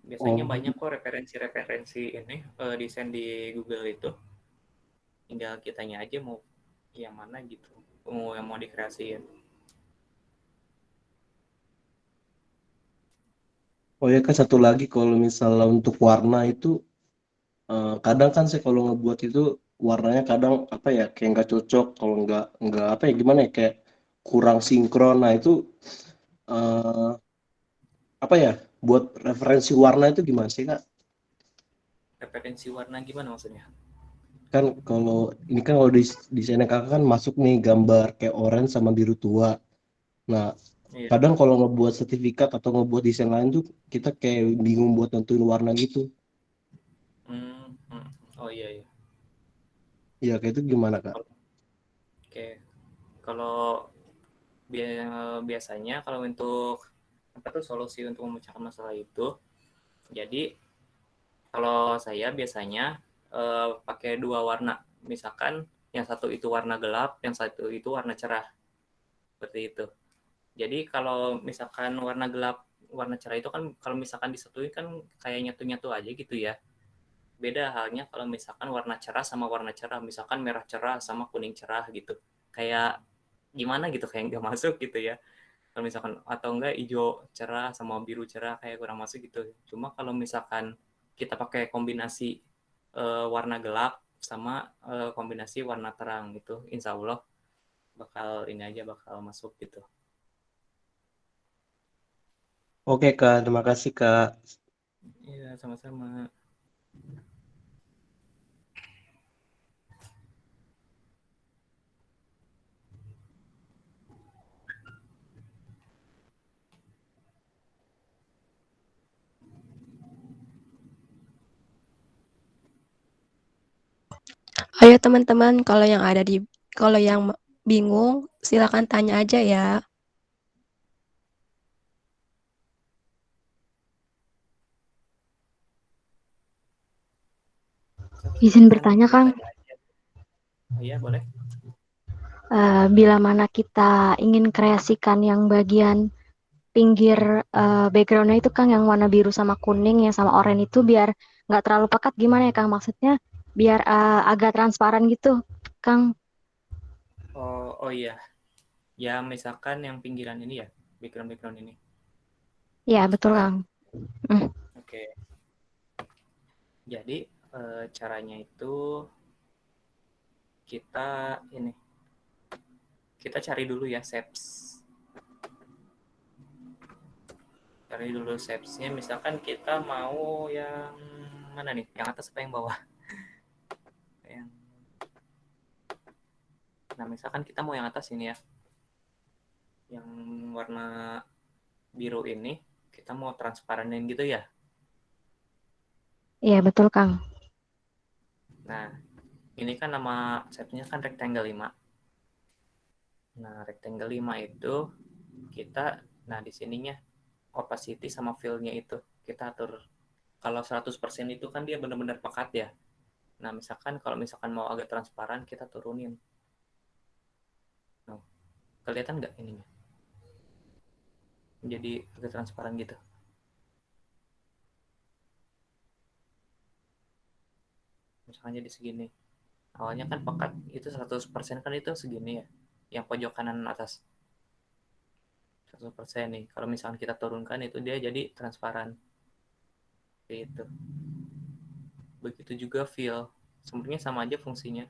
Biasanya Oh, banyak kok referensi-referensi ini desain di Google itu. tinggal kitanya aja mau yang mana gitu, yang mau dikreasiin. Oh ya kan satu lagi kalau misalnya untuk warna itu kadang kan saya kalau ngebuat itu warnanya kadang apa ya kayak nggak cocok kalau nggak apa ya gimana ya kayak kurang sinkron. Nah itu eh, apa ya buat referensi warna itu gimana sih Kak? Referensi warna gimana maksudnya? Kan kalau ini kan kalau di desainnya Kakak kan masuk nih gambar kayak orange sama biru tua. Nah Iya. kadang kalau ngebuat sertifikat atau ngebuat desain lain tuh kita kayak bingung buat nentuin warna gitu. Oh iya iya. Ya kayak itu gimana Kak? Oke. Kalau biasanya kalau untuk apa tuh solusi untuk memecahkan masalah itu, jadi kalau saya biasanya pakai dua warna. Misalkan yang satu itu warna gelap, yang satu itu warna cerah. Seperti itu. Jadi kalau misalkan warna gelap, warna cerah itu kan kalau misalkan disatuin kan kayak nyatu-nyatu aja gitu ya. Beda halnya kalau misalkan warna cerah sama warna cerah, misalkan merah cerah sama kuning cerah gitu. Kayak gimana gitu, kayak nggak masuk gitu ya. Kalau misalkan atau enggak hijau cerah sama biru cerah kayak kurang masuk gitu. Cuma kalau misalkan kita pakai kombinasi warna gelap sama kombinasi warna terang gitu, insya Allah bakal ini aja bakal masuk gitu. Oke Kak, terima kasih Kak. Iya, sama-sama. Ayo teman-teman, kalau yang bingung, silakan tanya aja ya. Izin bertanya, Kang. Oh, iya, boleh. Bila mana kita ingin kreasikan yang bagian pinggir background-nya itu, Kang, yang warna biru sama kuning, yang sama oranye itu biar nggak terlalu pekat, gimana ya, Kang? Maksudnya biar agak transparan gitu, Kang. Oh iya. Ya, misalkan yang pinggiran ini ya, background ini. Ya, betul, Transparan. Kang. Hmm. Oke. Jadi, caranya itu kita cari dulu ya shapes. Cari dulu shapes-nya. Misalkan kita mau yang mana nih? Yang atas apa yang bawah? Nah, misalkan kita mau yang atas ini ya. Yang warna biru ini, kita mau transparanin gitu ya. Iya, betul, Kang. Nah, ini kan nama shape-nya kan rectangle 5. Nah, rectangle 5 itu di sininya opacity sama fill-nya itu kita atur. Kalau 100% itu kan dia benar-benar pekat ya. Nah, kalau misalkan mau agak transparan, kita turunin. Nah, kelihatan nggak ininya? Jadi agak transparan gitu. Misalkan jadi segini. Awalnya kan pekat, itu 100% kan itu segini ya. Yang pojok kanan atas. 100% nih. Kalau misalkan kita turunkan itu dia jadi transparan. Gitu. Begitu juga fill. Sebenarnya sama aja fungsinya.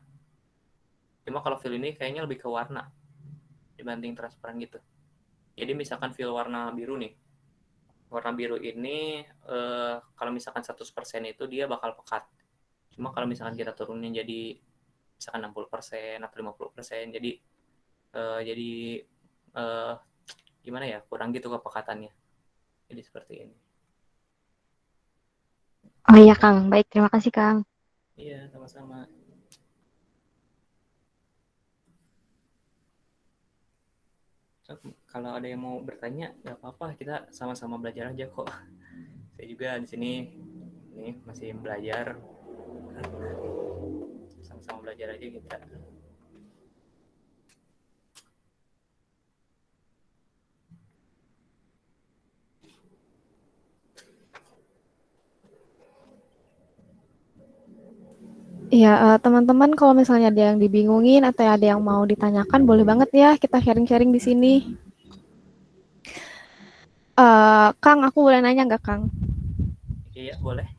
Cuma kalau fill ini kayaknya lebih ke warna dibanding transparan gitu. Jadi misalkan fill warna biru nih. Warna biru ini kalau misalkan 100% itu dia bakal pekat. Cuma kalau misalkan kita turunin jadi misalkan 60% atau 50%, jadi eh, gimana ya, kurang gitu kepekatannya. Jadi seperti ini. Oh iya, Kang. Baik, terima kasih, Kang. Iya, sama-sama. So, kalau ada yang mau bertanya, nggak apa-apa, kita sama-sama belajar aja kok. Saya juga di sini nih masih belajar, sama-sama belajar aja kita. Iya, teman-teman kalau misalnya ada yang dibingungin atau ada yang mau ditanyakan, boleh banget ya kita sharing-sharing di sini. Kang, aku boleh nanya nggak, Kang? Iya, boleh.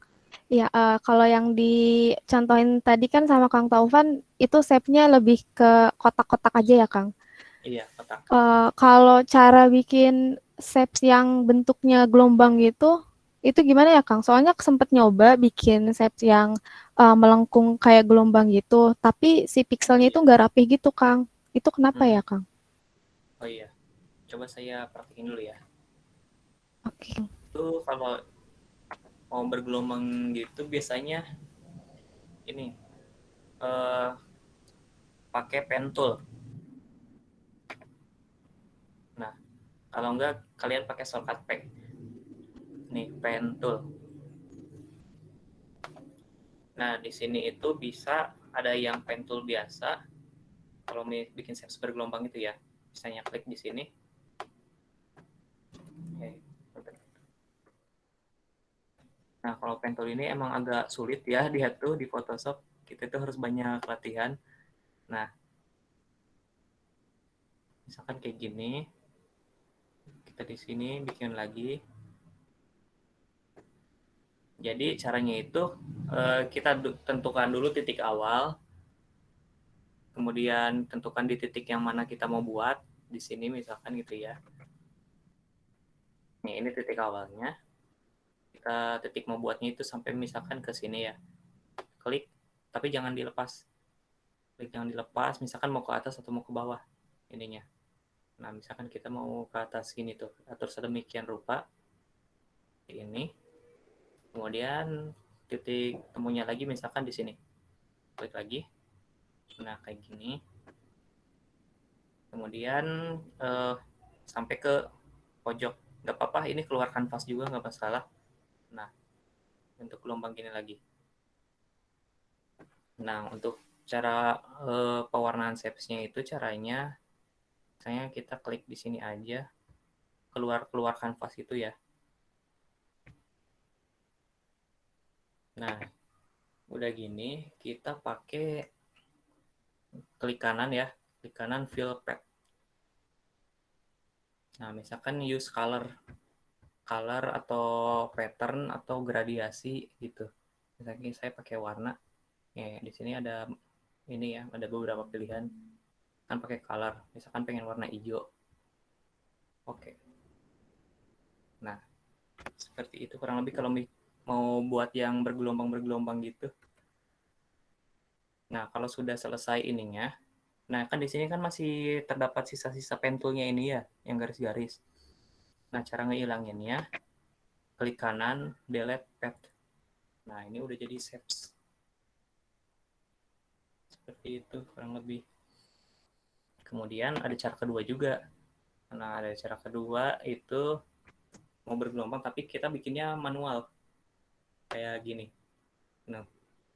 Iya, kalau yang dicontohin tadi kan sama Kang Taufan, itu shape-nya lebih ke kotak-kotak aja ya, Kang? Iya, kotak. Kalau cara bikin shapes yang bentuknya gelombang gitu, itu gimana ya, Kang? Soalnya sempet nyoba bikin shapes yang melengkung kayak gelombang gitu, tapi si pixelnya itu Iya. nggak rapih gitu, Kang. Itu kenapa ya, Hmm. Kang? Oh iya, coba saya praktekin dulu ya. Oke. Itu kalau mau bergelombang gitu biasanya ini eh, pakai pen tool. Nah, kalau enggak kalian pakai shortcut pack. Nih, pen tool. Nah, di sini itu bisa ada yang pen tool biasa. Kalau bikin shapes bergelombang itu ya, misalnya klik di sini. Oke. Nah, kalau pen tool ini emang agak sulit ya dia tuh di Photoshop. Kita tuh harus banyak latihan. Nah, misalkan kayak gini, kita di sini bikin lagi. Jadi caranya itu kita tentukan dulu titik awal, kemudian tentukan di titik yang mana kita mau buat. Di sini misalkan gitu ya. Nih, ini titik awalnya. Kita titik mau buatnya itu sampai misalkan ke sini ya. Klik, tapi jangan dilepas. Klik jangan dilepas, misalkan mau ke atas atau mau ke bawah ininya. Nah, misalkan kita mau ke atas sini tuh, atur sedemikian rupa. Ini. Kemudian titik temunya lagi misalkan di sini. Klik lagi. Nah, kayak gini. Kemudian sampai ke pojok. Nggak apa-apa, ini keluar kanvas juga, nggak masalah. Nah, untuk gelombang gini lagi. Nah, untuk cara pewarnaan shapes-nya itu caranya, misalnya kita klik di sini aja, keluar kanvas itu ya. Nah, udah gini, kita pakai klik kanan ya, klik kanan fill path. Nah, misalkan use color atau pattern atau gradiasi gitu. Misalnya saya pakai warna. Ya, di sini ada ini ya, ada beberapa pilihan. Kan pakai color, misalkan pengen warna hijau. Oke. Nah, seperti itu kurang lebih kalau mau buat yang bergelombang-bergelombang gitu. Nah, kalau sudah selesai ininya, nah kan di sini kan masih terdapat sisa-sisa pentulnya ini ya, yang garis-garis. Nah, cara ngehilanginnya, klik kanan, delete path. Nah, ini udah jadi shapes. Seperti itu kurang lebih. Kemudian ada cara kedua juga. Nah, ada cara kedua itu mau bergelombang tapi kita bikinnya manual. Kayak gini. Nah,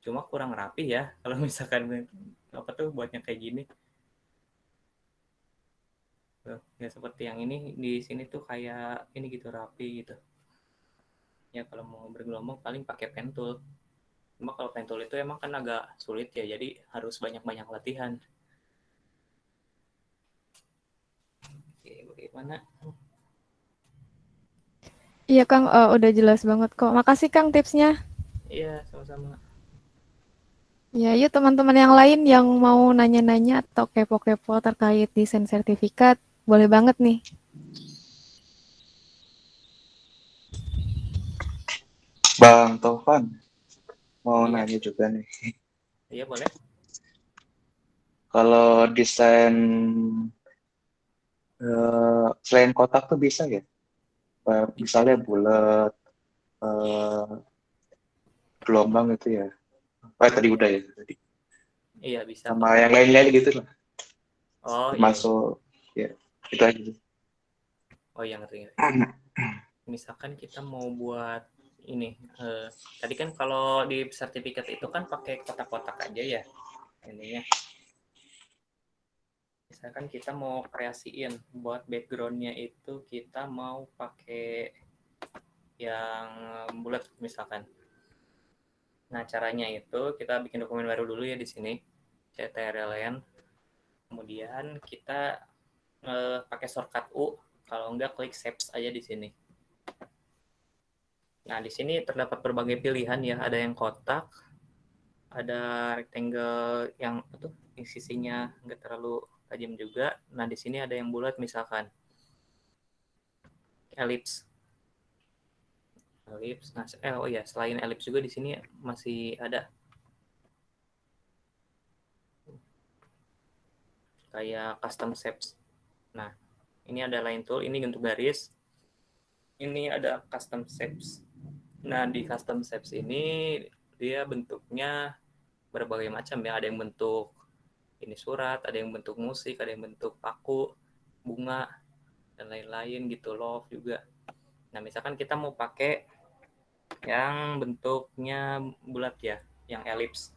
cuma kurang rapi ya kalau misalkan apa tuh buatnya kayak gini. Tuh, ya seperti yang ini di sini tuh kayak ini gitu rapi gitu. Ya kalau mau bergelombang paling pakai pen tool. Cuma kalau pen tool itu emang kan agak sulit ya, jadi harus banyak-banyak latihan. Oke, bagaimana? Iya, Kang, udah jelas banget kok. Makasih, Kang, tipsnya. Iya, sama-sama. Ya, yuk teman-teman yang lain yang mau nanya-nanya atau kepo-kepo terkait desain sertifikat, boleh banget nih. Bang Taufan, mau Iya, nanya juga nih. iya boleh. Kalau desain selain kotak tuh bisa ya? Bisa. Misalnya bulat, eh, gelombang gitu ya. Tadi udah ya tadi. Iya, bisa Sama kok. yang lain-lain gitu lah. Oh, iya, iya. Termasuk ya itu aja. Oh, iya, ngerti. Misalkan kita mau buat ini, tadi kan kalau di sertifikat itu kan pakai kotak-kotak aja ya ininya. Misalkan kita mau kreasiin buat backgroundnya itu kita mau pakai yang bulat misalkan. Nah, caranya itu kita bikin dokumen baru dulu ya di sini, CTRLN. Kemudian kita pakai shortcut U, kalau enggak klik Saves aja di sini. Nah, di sini terdapat berbagai pilihan ya, ada yang kotak, ada rectangle yang sisinya enggak terlalu tajam juga. Nah, di sini ada yang bulat misalkan ellipse. Nah, oh ya, selain ellipse juga di sini masih ada kayak custom shapes. Nah, ini ada line tool, ini untuk garis. Ini ada custom shapes. Nah, di custom shapes ini dia bentuknya berbagai macam ya. Ada yang bentuk ini surat, ada yang bentuk musik, ada yang bentuk paku, bunga, dan lain-lain gitu, love juga. Nah, misalkan kita mau pakai yang bentuknya bulat ya, yang ellipse.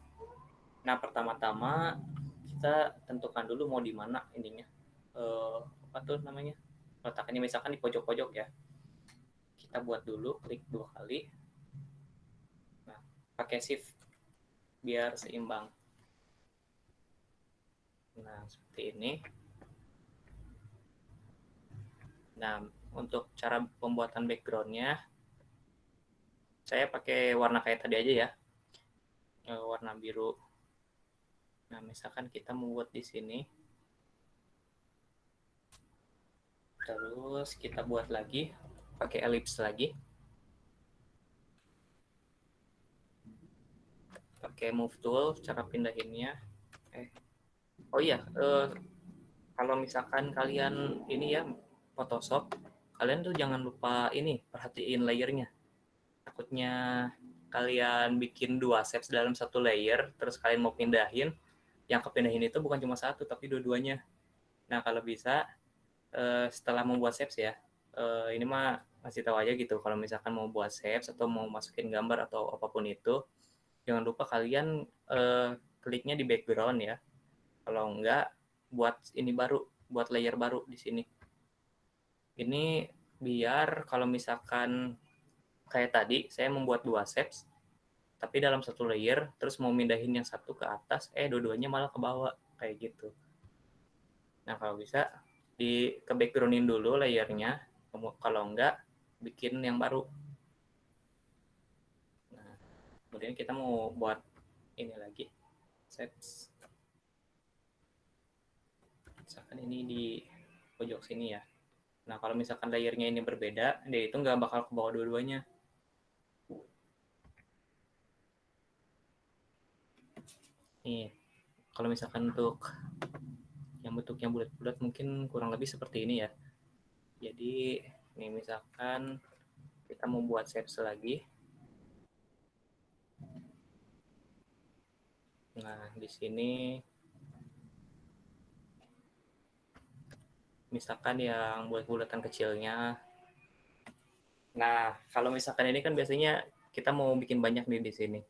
Nah, pertama-tama kita tentukan dulu mau di mana ininya. Apa tuh namanya? Letaknya misalkan di pojok-pojok ya. Kita buat dulu, klik 2 kali. Nah, pakai shift biar seimbang. Nah, seperti ini. Nah, untuk cara pembuatan background-nya, saya pakai warna kayak tadi aja ya, warna biru. Nah, misalkan kita membuat di sini, terus kita buat lagi, pakai ellipse lagi, pakai move tool, cara pindahinnya. Oh iya, kalau misalkan kalian ini ya Photoshop, kalian tuh jangan lupa ini perhatiin layernya. Takutnya kalian bikin 2 shapes dalam 1 layer, terus kalian mau pindahin, yang kepindahin itu bukan cuma 1 tapi dua-duanya. Nah, kalau bisa setelah membuat shapes ya, ini mah masih tahu aja gitu. Kalau misalkan mau buat shapes atau mau masukin gambar atau apapun itu, jangan lupa kalian kliknya di background ya. Kalau enggak, buat ini baru, buat layer baru di sini. Ini biar kalau misalkan kayak tadi, saya membuat 2 shapes, tapi dalam 1 layer, terus mau mindahin yang satu ke atas, dua-duanya malah ke bawah, kayak gitu. Nah, kalau bisa, ke background-in dulu layernya, kalau enggak, bikin yang baru. Nah, kemudian kita mau buat ini lagi, shapes. Misalkan ini di pojok sini ya. Nah, kalau misalkan layernya ini berbeda, dia itu nggak bakal ke bawah dua-duanya. Nih, kalau misalkan untuk yang bentuknya bulat-bulat mungkin kurang lebih seperti ini ya. Jadi, nih misalkan kita mau buat shapes lagi. Nah, di sini misalkan yang bulat-bulatan kecilnya. Nah, kalau misalkan ini kan biasanya kita mau bikin banyak nih di sini.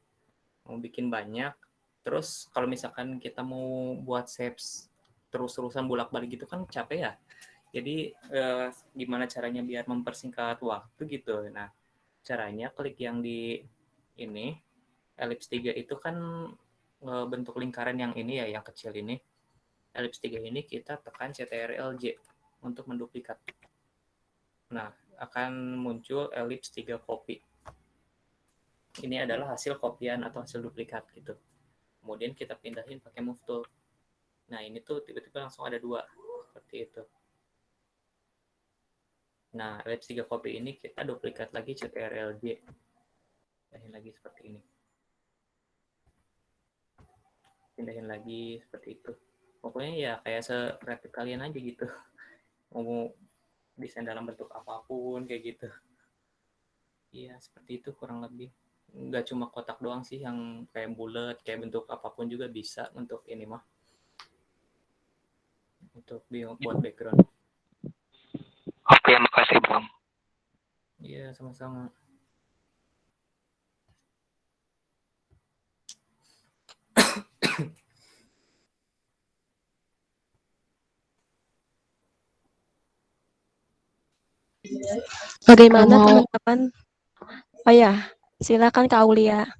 Mau bikin banyak, terus kalau misalkan kita mau buat shapes terus-terusan bolak-balik gitu kan capek ya. Jadi gimana caranya biar mempersingkat waktu gitu. Nah, caranya klik yang di ini, ellipse 3 itu kan bentuk lingkaran yang ini ya, yang kecil ini. Ellipse 3 ini kita tekan CTRL-J untuk menduplikat. Nah, akan muncul ellipse 3 copy. Ini adalah hasil kopian atau hasil duplikat gitu. Kemudian kita pindahin pakai move tool. Nah, ini tuh tiba-tiba langsung ada 2 seperti itu. Nah, ellipse 3 copy ini kita duplikat lagi CTRL-J. Pindahin lagi seperti ini. Pindahin lagi seperti itu. Pokoknya ya kayak sekreatif kalian aja gitu. Mau desain dalam bentuk apapun kayak gitu. Iya, seperti itu kurang lebih. Nggak cuma kotak doang sih yang kayak bulat, kayak bentuk apapun juga bisa untuk ini mah. Untuk buat background. Oke, makasih Bang. Iya, sama-sama. Bagaimana teman-teman? Oh ya, silakan Kak Aulia.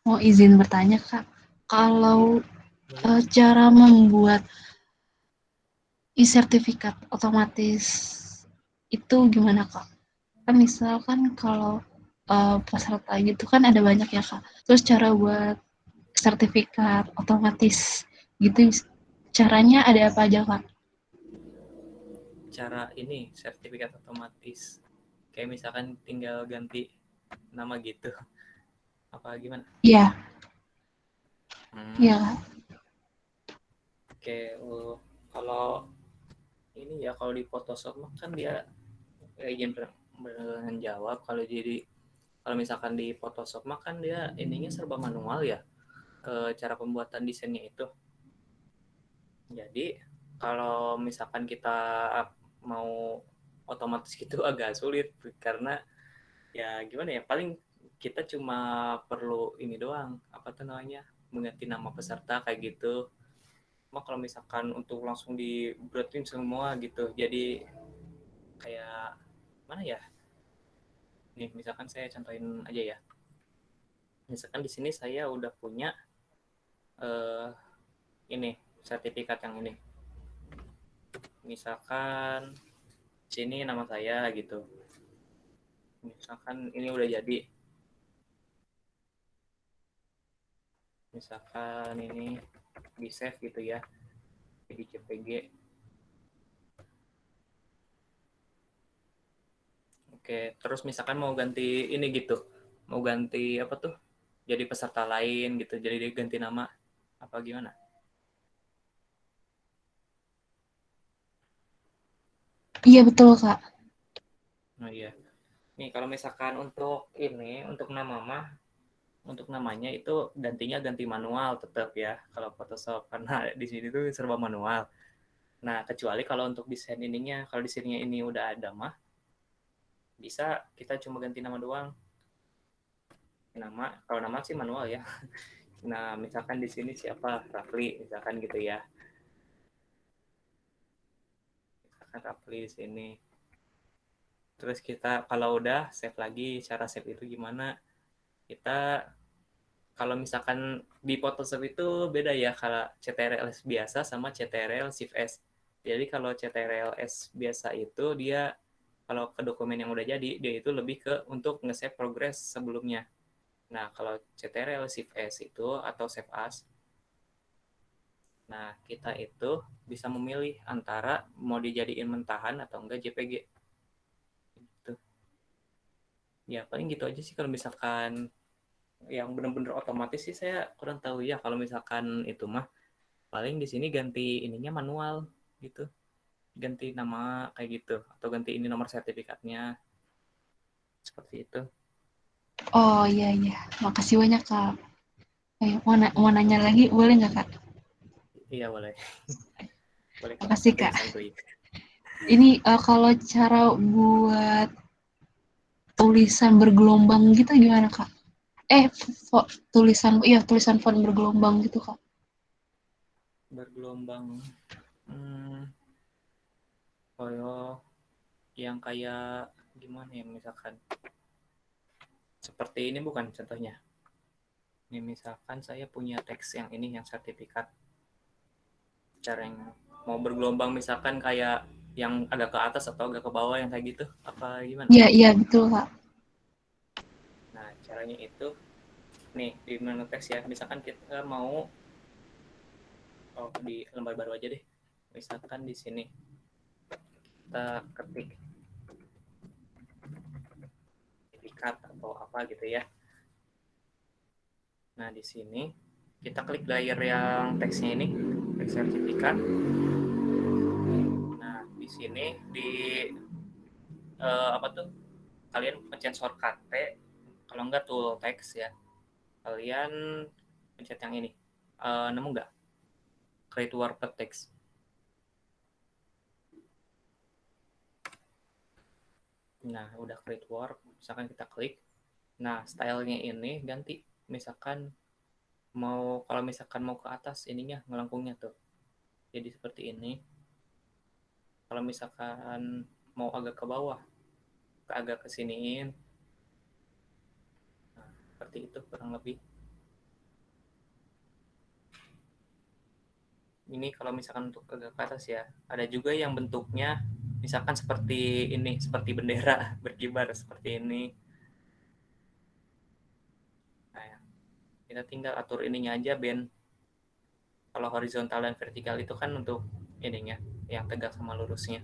mau izin bertanya Kak. Kalau Boleh. cara membuat e-sertifikat otomatis itu gimana Kak? Kan misalkan kalau peserta gitu kan ada banyak ya Kak. Terus cara buat sertifikat otomatis gitu caranya ada apa aja Kak? Cara ini sertifikat otomatis. Kayak misalkan tinggal ganti nama gitu. Apa gimana? Iya, iya Hmm, Kak. oke. Kalau ini ya kalau di Photoshop mah kan dia izin jawab. Kalau misalkan di Photoshop mah kan dia ininya serba manual ya, cara pembuatan desainnya itu. Jadi kalau misalkan kita mau otomatis gitu agak sulit karena ya gimana ya, paling kita cuma perlu ini doang, apa tuh namanya, mengganti nama peserta kayak gitu. Cuma kalau misalkan untuk langsung dibuatin semua gitu, jadi kayak mana ya, nih misalkan saya contohin aja ya, misalkan di sini saya udah punya eh, ini sertifikat yang ini, misalkan sini nama saya gitu, misalkan ini udah jadi, misalkan ini di save gitu ya, jadi JPG. Oke, terus misalkan mau ganti ini gitu, mau ganti apa tuh, jadi peserta lain gitu, jadi ganti nama apa gimana? Iya betul Kak. Oh iya, nih kalau misalkan untuk ini, untuk nama mah, untuk namanya itu gantinya ganti manual tetap ya kalau Photoshop, karena di sini tuh serba manual. Nah kecuali kalau untuk desain ininya, kalau desainnya ini udah ada mah bisa kita cuma ganti nama doang. Nama, kalau nama sih manual ya. Nah misalkan di sini siapa, Rafli misalkan gitu ya, misalkan Rafli di sini. Terus kita kalau udah save lagi, cara save itu gimana? Kita kalau misalkan di Photoshop itu beda ya, kalau CTRL-S biasa sama CTRL Shift S. Jadi kalau CTRL-S biasa itu dia kalau ke dokumen yang udah jadi, dia itu lebih ke untuk nge-save progress sebelumnya. Nah, kalau CTRL Shift S itu atau Save As, nah kita itu bisa memilih antara mau dijadiin mentahan atau enggak JPG. Gitu. Ya, paling gitu aja sih kalau misalkan yang benar-benar otomatis sih saya kurang tahu ya, kalau misalkan itu mah paling di sini ganti ininya manual gitu, ganti nama kayak gitu atau ganti ini nomor sertifikatnya seperti itu. Oh iya iya, makasih banyak Kak. Mau Ya, nanya lagi boleh nggak Kak? iya boleh. Boleh kok, Makasih Kak. santuy-santuy. Ini kalau cara buat tulisan bergelombang gitu gimana Kak? Tulisan font bergelombang gitu Kak. Bergelombang, kalau yang kayak gimana ya, misalkan seperti ini bukan contohnya. Ini misalkan saya punya teks yang ini, yang sertifikat, cara yang mau bergelombang misalkan kayak yang agak ke atas atau agak ke bawah yang kayak gitu apa gimana? Iya iya betul Kak. Nah caranya itu nih di menu teks ya, misalkan kita mau di lembar baru aja deh, misalkan di sini kita ketik sertifikat atau apa gitu ya. Nah di sini kita klik layer yang teksnya ini, teks sertifikat. Nah di sini di apa tuh, kalian pencet shortcut T, kalau enggak tool text ya, kalian pencet yang ini, nemu nggak create wordpad text. Nah udah create word, misalkan kita klik, nah stylenya ini ganti, misalkan kalau misalkan mau ke atas ininya ngelengkungnya tuh jadi seperti ini, kalau misalkan mau agak ke bawah agak kesiniin, nah seperti itu kurang lebih. ini kalau misalkan untuk agak ke atas ya, ada juga yang bentuknya misalkan seperti ini, seperti bendera berkibar seperti ini. Nah, kita tinggal atur ininya aja, Ben. Kalau horizontal dan vertikal itu kan untuk ininya, yang tegak sama lurusnya.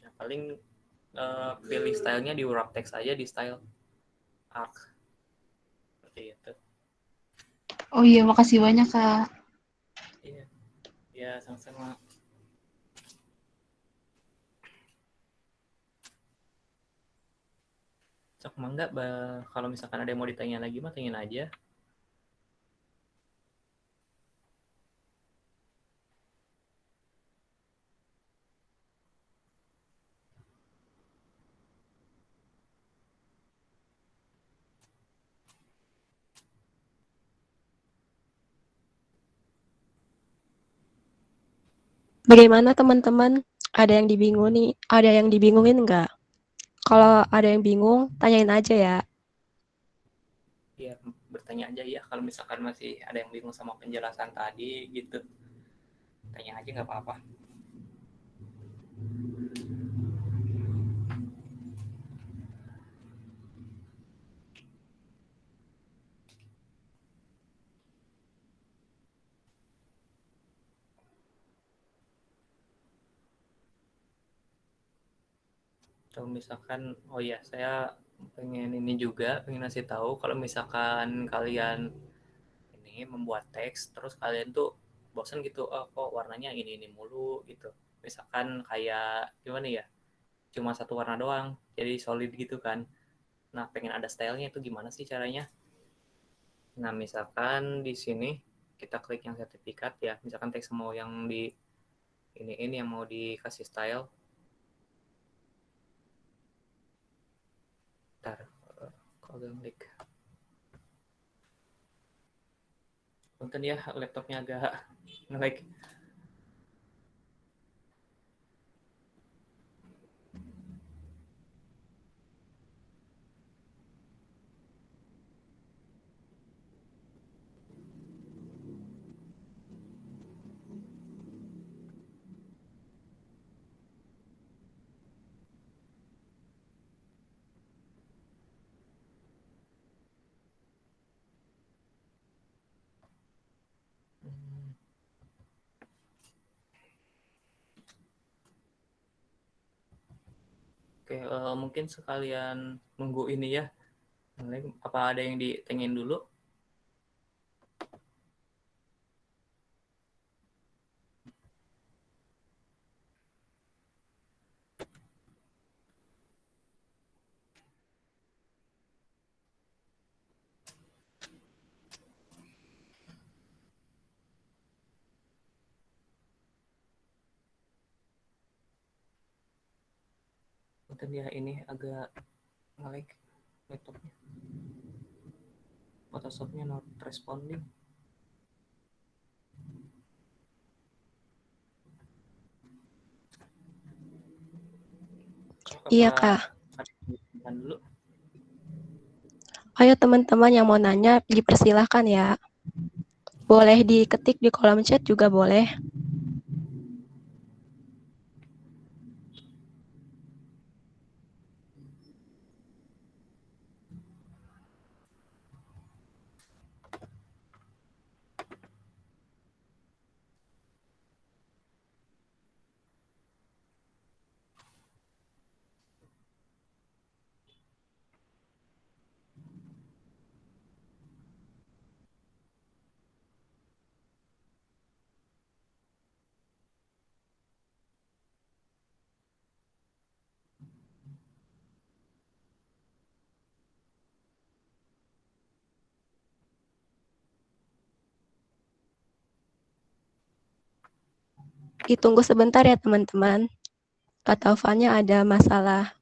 Nah, paling pilih stylenya di wrap text aja di style arc. Seperti itu. Oh iya, makasih banyak Kak. Iya, ya sama-sama. Sok mangga, kalau misalkan ada yang mau ditanya lagi mah tanyain aja. Bagaimana teman-teman? Ada yang dibingungin nggak? Kalau ada yang bingung, tanyain aja ya. Ya, bertanya aja ya kalau misalkan masih ada yang bingung sama penjelasan tadi gitu. Tanya aja nggak apa-apa. Atau misalkan, oh ya, saya pengen ini juga, pengen ngasih tahu kalau misalkan kalian ini membuat teks, terus kalian tuh bosan gitu, oh kok warnanya ini mulu gitu. Misalkan kayak gimana ya, cuma satu warna doang, jadi solid gitu kan. Nah, pengen ada stylenya itu gimana sih caranya? Nah, misalkan di sini kita klik yang sertifikat ya, misalkan teks mau yang di ini yang mau dikasih style. Ntar, kalau klik. Punten ya, laptopnya agak nge-lag. Oke, mungkin sekalian nunggu ini ya. Apa ada yang ditanyain dulu? Punten ya, ini agak nge-lag laptopnya. Photoshopnya not responding. Iya, Kak. Dulu. Ayo teman-teman yang mau nanya, dipersilahkan ya. Boleh diketik di kolom chat juga boleh. Ditunggu sebentar ya teman-teman. Kak Taufannya ada masalah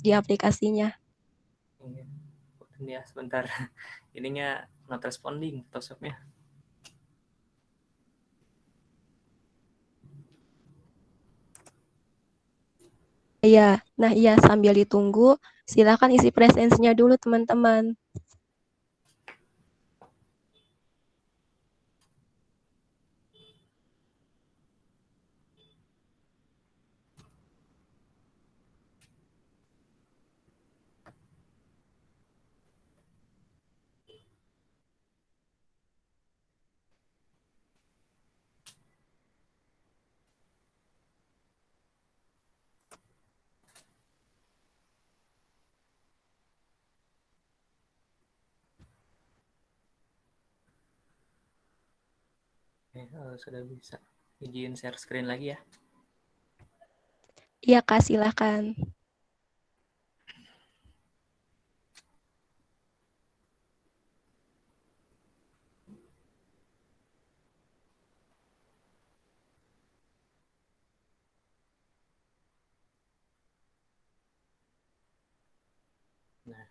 di aplikasinya. Iya. Punten ya, sebentar. Ininya not responding Photoshopnya. Iya, nah iya sambil ditunggu, silakan isi presensinya dulu teman-teman. Oke, sudah bisa. Izin share screen lagi ya. Iya, Kak, silakan. Nah,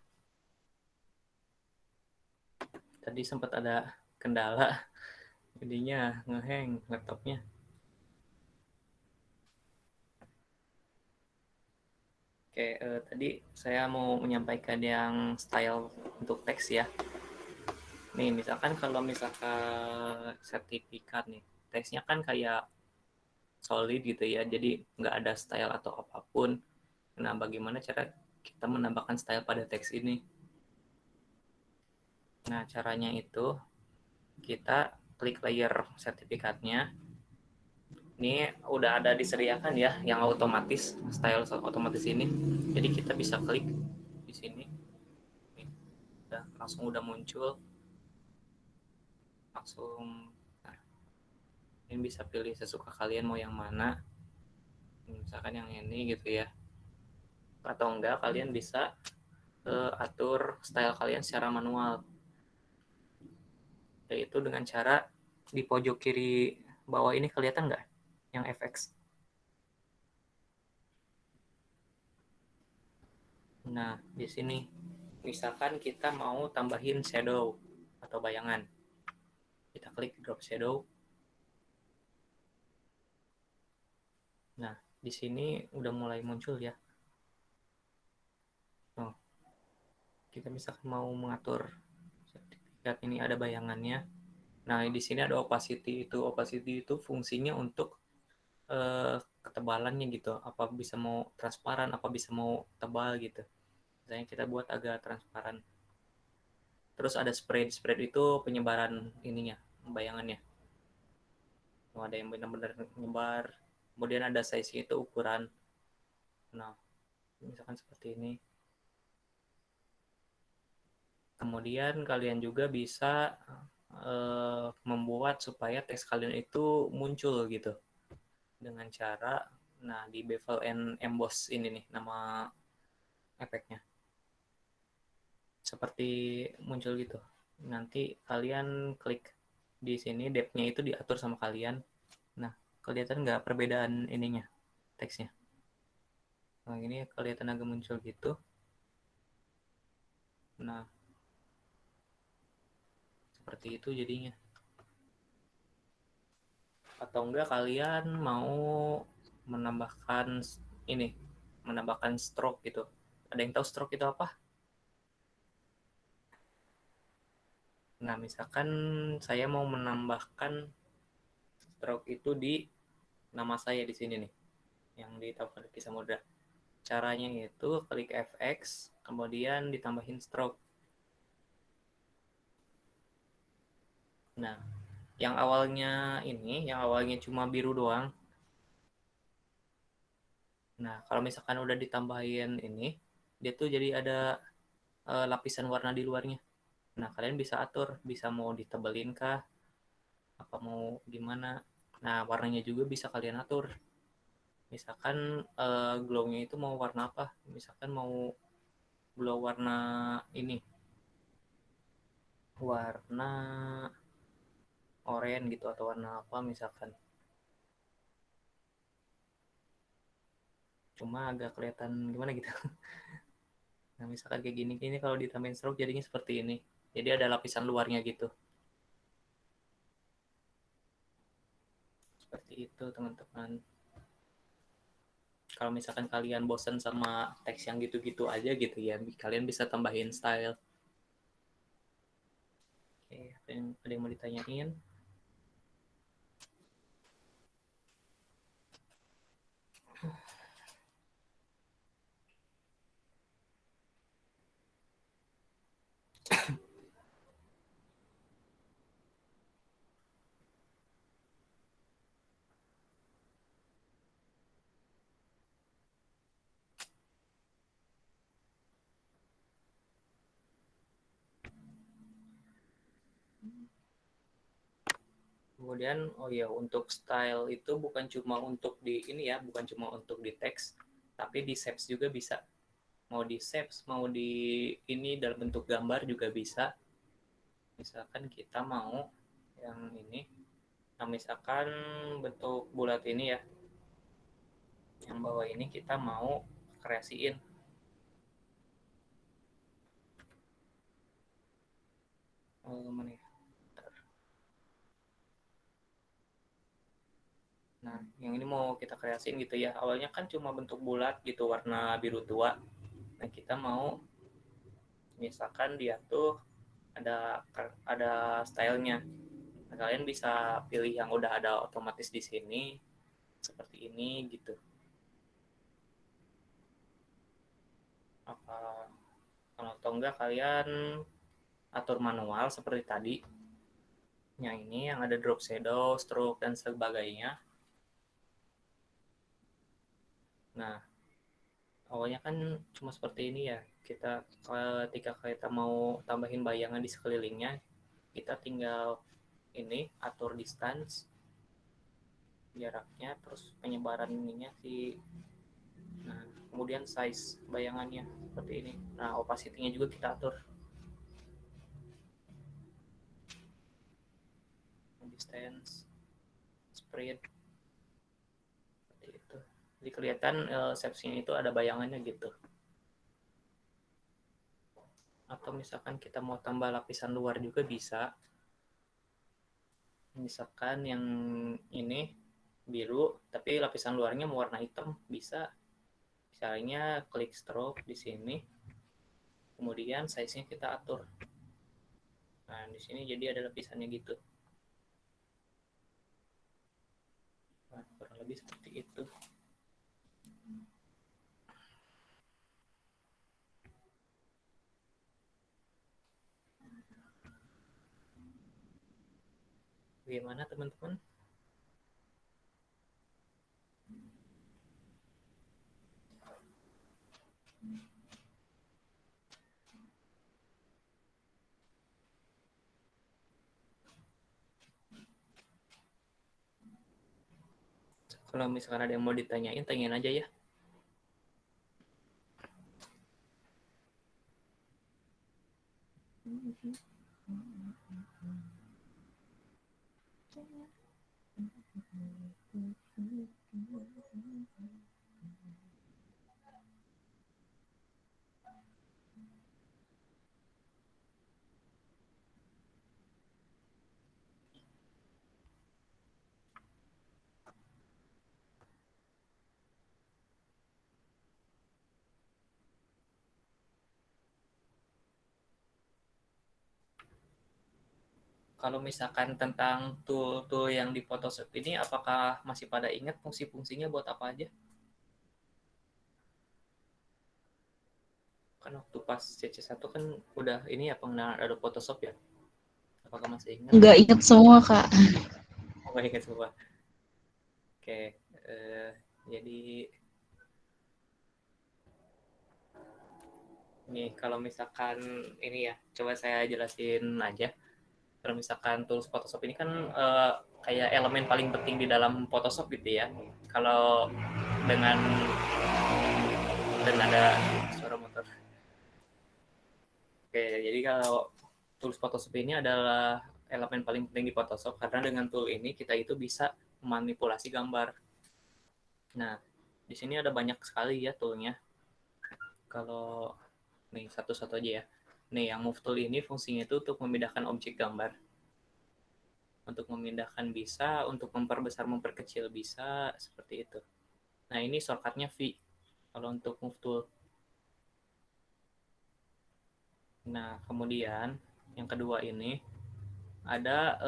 tadi sempat ada kendala, jadinya ngehang laptopnya. Oke, tadi saya mau menyampaikan yang style untuk teks ya. Nih, misalkan kalau misalkan sertifikat nih, teksnya kan kayak solid gitu ya, jadi nggak ada style atau apapun. Nah, bagaimana cara kita menambahkan style pada teks ini? Nah, caranya itu kita klik layer sertifikatnya. Ini udah ada disediakan ya, yang otomatis, style otomatis ini. Jadi kita bisa klik di sini. Nih, udah muncul. Langsung, nah, ini bisa pilih sesuka kalian mau yang mana. Misalkan yang ini gitu ya. Atau enggak, kalian bisa atur style kalian secara manual, yaitu dengan cara di pojok kiri bawah ini kelihatan nggak yang FX. Nah, di sini misalkan kita mau tambahin shadow atau bayangan, kita klik drop shadow. Nah, di sini udah mulai muncul ya. Oh, kita misalkan mau mengatur sertifikat ini ada bayangannya. Nah, di sini ada opacity. Opacity itu fungsinya untuk ketebalannya gitu. Apa bisa mau transparan, apa bisa mau tebal gitu. Misalnya kita buat agak transparan. Terus ada spread. Spread itu penyebaran ininya, bayangannya. Ada yang benar-benar nyebar. Kemudian ada size-nya itu ukuran. Nah, misalkan seperti ini. Kemudian kalian juga bisa membuat supaya teks kalian itu muncul gitu dengan cara, nah di bevel and emboss ini nih nama efeknya, seperti muncul gitu. Nanti kalian klik di sini, depth-nya itu diatur sama kalian. Nah, kelihatan nggak perbedaan ininya, teksnya? Nah, ini kelihatan agak muncul gitu. Nah, seperti itu jadinya. Atau enggak kalian mau menambahkan ini, menambahkan stroke gitu. Ada yang tahu stroke itu apa? Nah, misalkan saya mau menambahkan stroke itu di nama saya di sini nih, yang di Taufan Rifki Samudra. Caranya itu klik FX, kemudian ditambahin stroke. Nah, yang awalnya cuma biru doang. Nah, kalau misalkan udah ditambahin ini, dia tuh jadi ada lapisan warna di luarnya. Nah, kalian bisa atur, bisa mau ditebelin kah, apa mau gimana. Nah, warnanya juga bisa kalian atur. Misalkan glow-nya itu mau warna apa? Misalkan mau glow warna ini, warna oranye gitu, atau warna apa misalkan. Cuma agak kelihatan gimana gitu. Nah, misalkan kayak gini kalau ditambahin stroke jadinya seperti ini. Jadi ada lapisan luarnya gitu. Seperti itu, teman-teman. Kalau misalkan kalian bosan sama teks yang gitu-gitu aja gitu ya, kalian bisa tambahin style. Oke, ada yang mau ditanyain? Kemudian oh ya, untuk style itu bukan cuma untuk di ini ya, bukan cuma untuk di teks, tapi di shapes juga bisa. Mau di shapes, mau di ini dalam bentuk gambar juga bisa. Misalkan kita mau yang ini, nah misalkan bentuk bulat ini ya, yang bawah ini kita mau kreasiin. Mana ya? Nah, yang ini mau kita kreasiin gitu ya. Awalnya kan cuma bentuk bulat gitu, warna biru tua. Nah, kita mau misalkan dia tuh ada stylenya. Nah, kalian bisa pilih yang udah ada otomatis di sini seperti ini gitu. Apa kalau atau enggak kalian atur manual seperti tadi. Yang ini yang ada drop shadow, stroke dan sebagainya. Nah, awalnya kan cuma seperti ini ya. Ketika kita mau tambahin bayangan di sekelilingnya, kita tinggal ini atur distance, jaraknya, terus penyebaran ininya sih. Nah, kemudian size bayangannya seperti ini. Nah, opacity-nya juga kita atur. Distance, spread, seperti itu. Jadi kelihatan shapes-nya itu ada bayangannya gitu. Atau misalkan kita mau tambah lapisan luar juga bisa. Misalkan yang ini biru, tapi lapisan luarnya mau warna hitam, bisa. Misalnya klik stroke di sini, kemudian size-nya kita atur. Nah, di sini jadi ada lapisannya gitu. Nah, kurang lebih seperti itu. Bagaimana teman-teman? Kalau misalkan ada yang mau ditanyain, tanyain aja ya. Kalau misalkan tentang tool-tool yang di Photoshop ini, apakah masih pada ingat fungsi-fungsinya buat apa aja? Kan waktu pas CC1 kan udah ini ya pengenalan ada Photoshop ya? Apakah masih ingat? Nggak inget semua, Kak. Oh, nggak ingat semua. Oke, jadi nih kalau misalkan ini ya, coba saya jelasin aja. Kalau misalkan tools Photoshop ini kan kayak elemen paling penting di dalam Photoshop gitu ya. Kalau dengan dan ada suara motor. Oke, jadi kalau tools Photoshop ini adalah elemen paling penting di Photoshop karena dengan tool ini kita itu bisa memanipulasi gambar. Nah, di sini ada banyak sekali ya toolnya. Kalau nih satu-satu aja ya. Nih yang move tool ini fungsinya itu untuk memindahkan objek gambar. Untuk memindahkan bisa, untuk memperbesar, memperkecil bisa, seperti itu. Nah ini shortcutnya V kalau untuk move tool. Nah kemudian yang kedua ini ada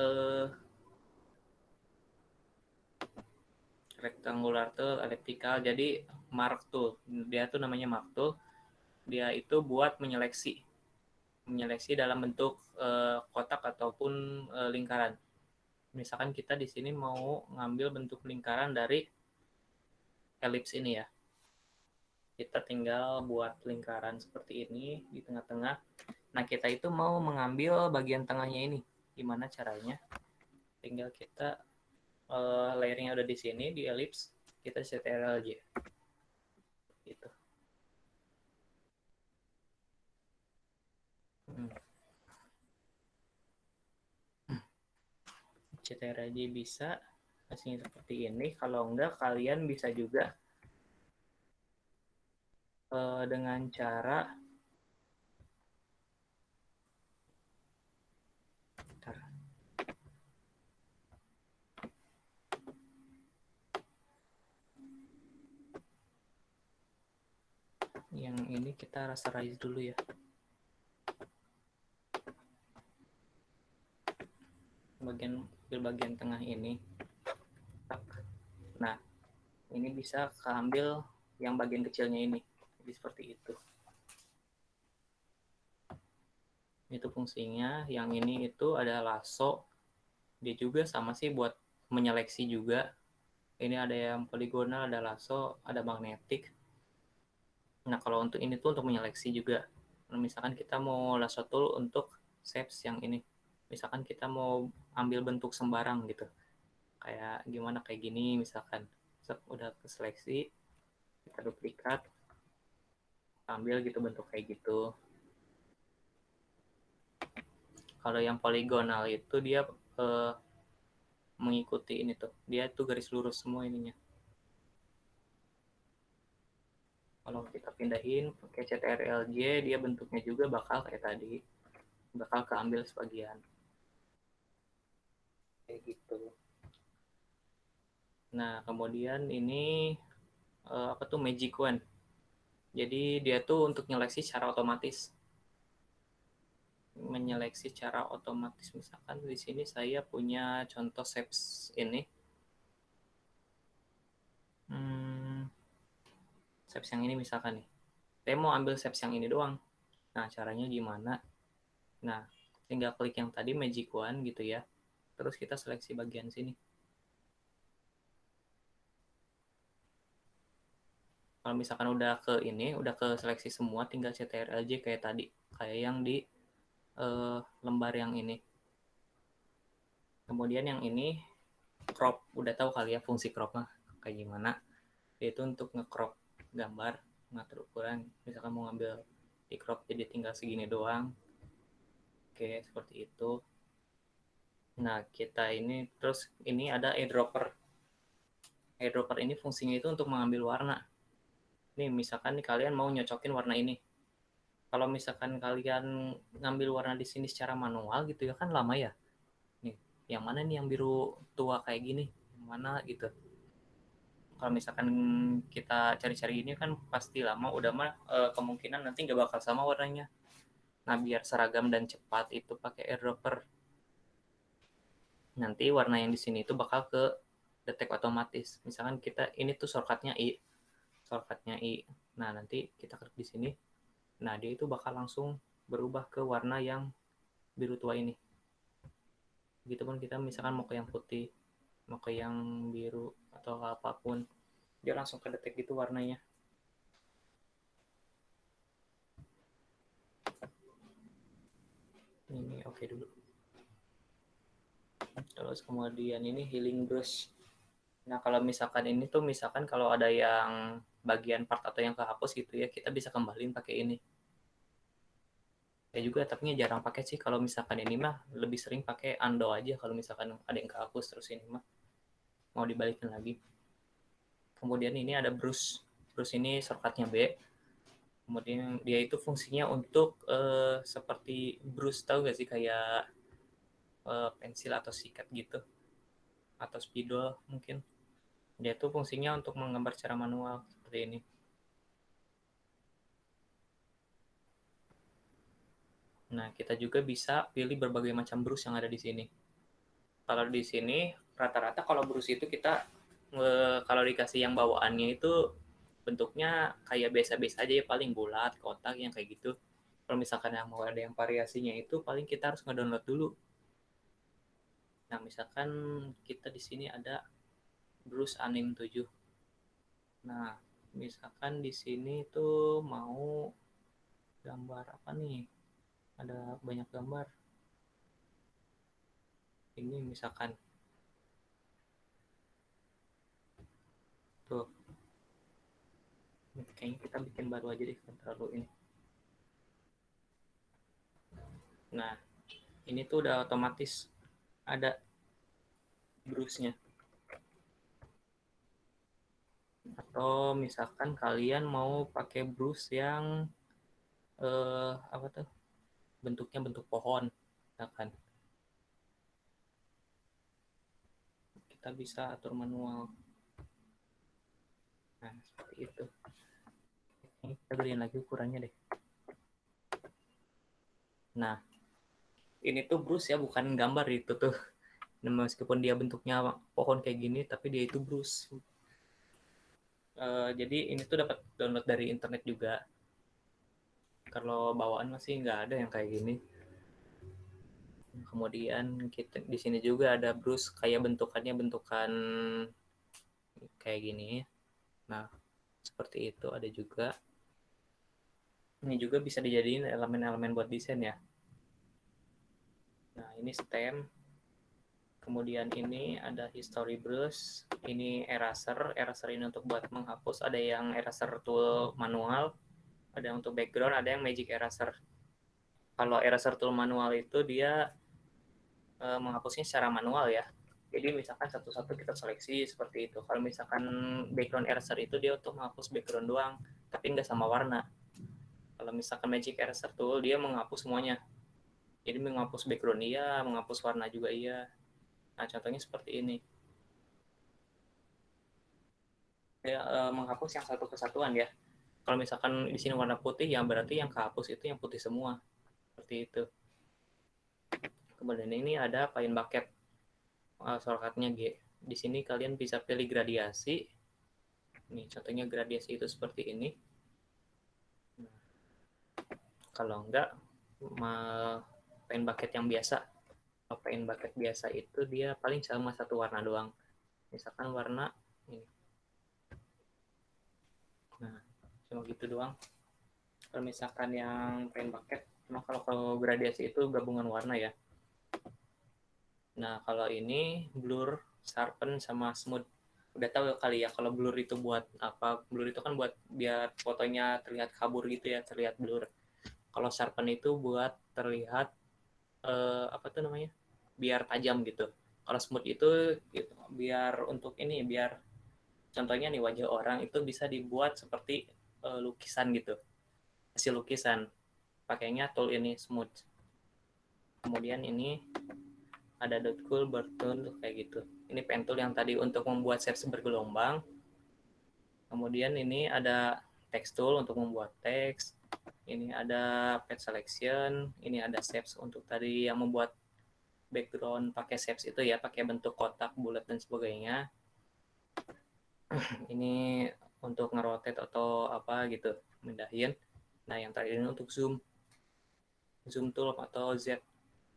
rectangular tool, elliptical, jadi mark tool. Dia tuh namanya mark tool. Dia itu buat menyeleksi dalam bentuk kotak ataupun lingkaran. Misalkan kita di sini mau ngambil bentuk lingkaran dari elips ini ya. Kita tinggal buat lingkaran seperti ini di tengah-tengah. Nah, kita itu mau mengambil bagian tengahnya ini. Gimana caranya? tinggal kita layering yang udah di sini di ellipse kita CTRL aja gitu. CTRL aja bisa hasilnya seperti ini. Kalau enggak kalian bisa juga dengan cara yang ini kita rasterize dulu ya. Bagian tengah ini. Nah, ini bisa keambil yang bagian kecilnya ini. Jadi seperti itu. Itu fungsinya. Yang ini itu ada lasso. Dia juga sama sih buat menyeleksi juga. Ini ada yang poligonal, ada lasso, ada magnetik. Nah, kalau untuk ini tuh untuk menyeleksi juga. Nah, misalkan kita mau lasso tool untuk shapes yang ini. Misalkan kita mau ambil bentuk sembarang gitu. Kayak gimana, kayak gini misalkan. Udah keseleksi, kita duplikat, ambil gitu bentuk kayak gitu. Kalau yang poligonal itu dia mengikuti ini tuh. Dia tuh garis lurus semua ininya. Kalau kita pindahin pakai CTRL-J, dia bentuknya juga bakal kayak tadi. Bakal keambil sebagian. Kayak gitu. Nah, kemudian ini apa tuh Magic Wand. Jadi dia tuh untuk nyeleksi secara otomatis. Menyeleksi secara otomatis. Misalkan di sini saya punya contoh shapes ini. Shapes yang ini misalkan nih. Saya mau ambil shapes yang ini doang. Nah, caranya gimana? Nah, tinggal klik yang tadi Magic Wand gitu ya. Terus kita seleksi bagian sini. Kalau misalkan udah ke ini, udah ke seleksi semua, tinggal CTRL-J kayak tadi. Kayak yang di lembar yang ini. Kemudian yang ini, crop. Udah tahu kali ya fungsi cropnya kayak gimana. Yaitu untuk nge-crop gambar, ngatur ukuran. Misalkan mau ngambil di crop jadi tinggal segini doang. Oke, seperti itu. Nah, kita ini, terus ini ada eyedropper. Eyedropper ini fungsinya itu untuk mengambil warna. Nih, misalkan nih kalian mau nyocokin warna ini. Kalau misalkan kalian ngambil warna di sini secara manual gitu ya kan lama ya. Nih, yang mana nih yang biru tua kayak gini? Yang mana gitu. Kalau misalkan kita cari-cari ini kan pasti lama, udah mah kemungkinan nanti nggak bakal sama warnanya. Nah, biar seragam dan cepat itu pakai eyedropper. Nanti warna yang di sini itu bakal ke detect otomatis. Misalkan kita ini tuh shortcutnya I. Nah, nanti kita klik di sini. Nah, dia itu bakal langsung berubah ke warna yang biru tua ini. Begitu pun kita misalkan mau ke yang putih, mau ke yang biru, atau apapun. Dia langsung kedetek gitu warnanya. Ini oke dulu. Terus kemudian ini healing brush. Nah, kalau misalkan ini tuh, misalkan kalau ada yang bagian part atau yang kehapus gitu ya, kita bisa kembaliin pakai ini. Saya juga tapi jarang pakai sih. Kalau misalkan ini mah lebih sering pakai undo aja kalau misalkan ada yang kehapus, terus ini mah mau dibalikin lagi. Kemudian ini ada brush. Brush ini shortcutnya B. Kemudian dia itu fungsinya untuk seperti brush, tahu gak sih kayak pensil atau sikat gitu, atau spidol mungkin. Dia tuh fungsinya untuk menggambar secara manual seperti ini. Nah, kita juga bisa pilih berbagai macam brush yang ada di sini. Kalau di sini rata-rata kalau brush itu kita kalau dikasih yang bawaannya itu bentuknya kayak biasa-biasa aja ya, paling bulat, kotak yang kayak gitu. Kalau misalkan yang mau ada yang variasinya itu paling kita harus ngedownload dulu. Nah, misalkan kita di sini ada brush anim 7. Nah, misalkan di sini tuh mau gambar apa nih? Ada banyak gambar. Ini misalkan Tuh. Kayaknya kita bikin baru aja deh, terlalu ini. Nah, ini tuh udah otomatis ada brush-nya. Atau misalkan kalian mau pakai brush yang apa tuh? Bentuknya bentuk pohon, misalkan. Kita bisa atur manual. Nah, seperti itu. Ini kita gedein lagi ukurannya deh. Nah, ini tuh brush ya, bukan gambar itu tuh. Nah, meskipun dia bentuknya pohon kayak gini, tapi dia itu brush. Jadi ini tuh dapat download dari internet juga. Kalau bawaan masih nggak ada yang kayak gini. Kemudian kita di sini juga ada brush kayak bentukannya bentukan kayak gini. Nah, seperti itu ada juga. Ini juga bisa dijadiin elemen-elemen buat desain ya. Nah, ini stem. Kemudian ini ada history brush. Ini eraser. Eraser ini untuk buat menghapus. Ada yang eraser tool manual. Ada yang untuk background. Ada yang magic eraser. Kalau eraser tool manual itu dia menghapusnya secara manual ya. Jadi misalkan satu-satu kita seleksi seperti itu. Kalau misalkan background eraser itu dia untuk menghapus background doang, tapi nggak sama warna. Kalau misalkan magic eraser tool dia menghapus semuanya. Jadi menghapus background iya, menghapus warna juga iya. Nah contohnya seperti ini. Dia menghapus yang satu kesatuan ya. Kalau misalkan di sini warna putih, ya berarti yang kehapus itu yang putih semua. Seperti itu. Kemudian ini ada paint bucket. Shortcutnya G. Di sini kalian bisa pilih gradiasi. Nih, contohnya gradiasi itu seperti ini. Nah, kalau enggak, paint bucket yang biasa. Kalau paint bucket biasa itu dia paling sama satu warna doang. Misalkan warna ini. Nah, cuma gitu doang. Kalau misalkan yang paint bucket, nah kalau gradiasi itu gabungan warna ya. Nah, kalau ini blur, sharpen, sama smooth. Udah tahu kali ya kalau blur itu buat apa? Blur itu kan buat biar fotonya terlihat kabur gitu ya, terlihat blur. Kalau sharpen itu buat terlihat apa tuh namanya? Biar tajam gitu. Kalau smooth itu gitu, biar untuk ini, biar contohnya nih wajah orang itu bisa dibuat seperti lukisan gitu. Hasil lukisan. Pakainya tool ini smooth. Kemudian ini ada dot cool, bertool kayak gitu. Ini pen tool yang tadi untuk membuat shapes bergelombang. Kemudian ini ada text tool untuk membuat teks. Ini ada page selection. Ini ada shapes untuk tadi yang membuat background pakai shapes itu ya, pakai bentuk kotak, bulat dan sebagainya. Ini untuk ngerotate atau apa gitu, mindahin. Nah, yang tadi ini untuk zoom. Zoom tool atau Z.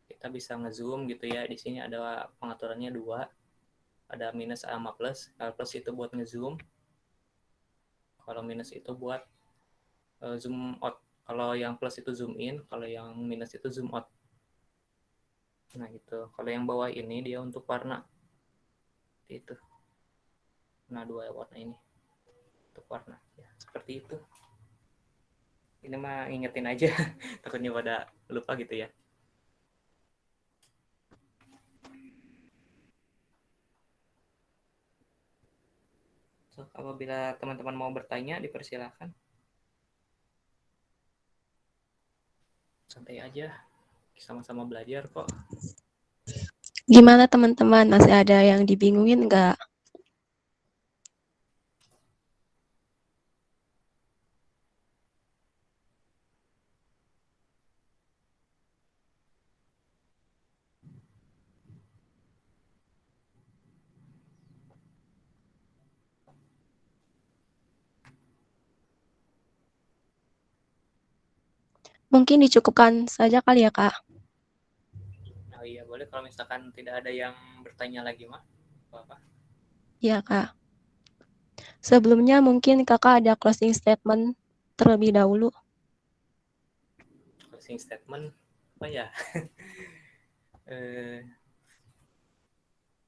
Kita bisa ngezoom gitu ya. Di sini ada pengaturannya 2. Ada minus sama plus. Kalau plus itu buat ngezoom. Kalau minus itu buat zoom out. Kalau yang plus itu zoom in, kalau yang minus itu zoom out. Nah gitu. Kalau yang bawah ini dia untuk warna. Itu. Nah 2 warna ini. Untuk warna. Ya, seperti itu. Ini mah ingetin aja. Takutnya pada lupa gitu ya. So, apabila teman-teman mau bertanya, dipersilakan. Santai aja, sama-sama belajar kok. Gimana teman-teman, masih ada yang dibingungin nggak? Mungkin dicukupkan saja kali ya, Kak? Oh iya, boleh kalau misalkan tidak ada yang bertanya lagi mah. Apa-apa. Iya, Kak. Sebelumnya mungkin Kakak ada closing statement terlebih dahulu. Closing statement apa ya?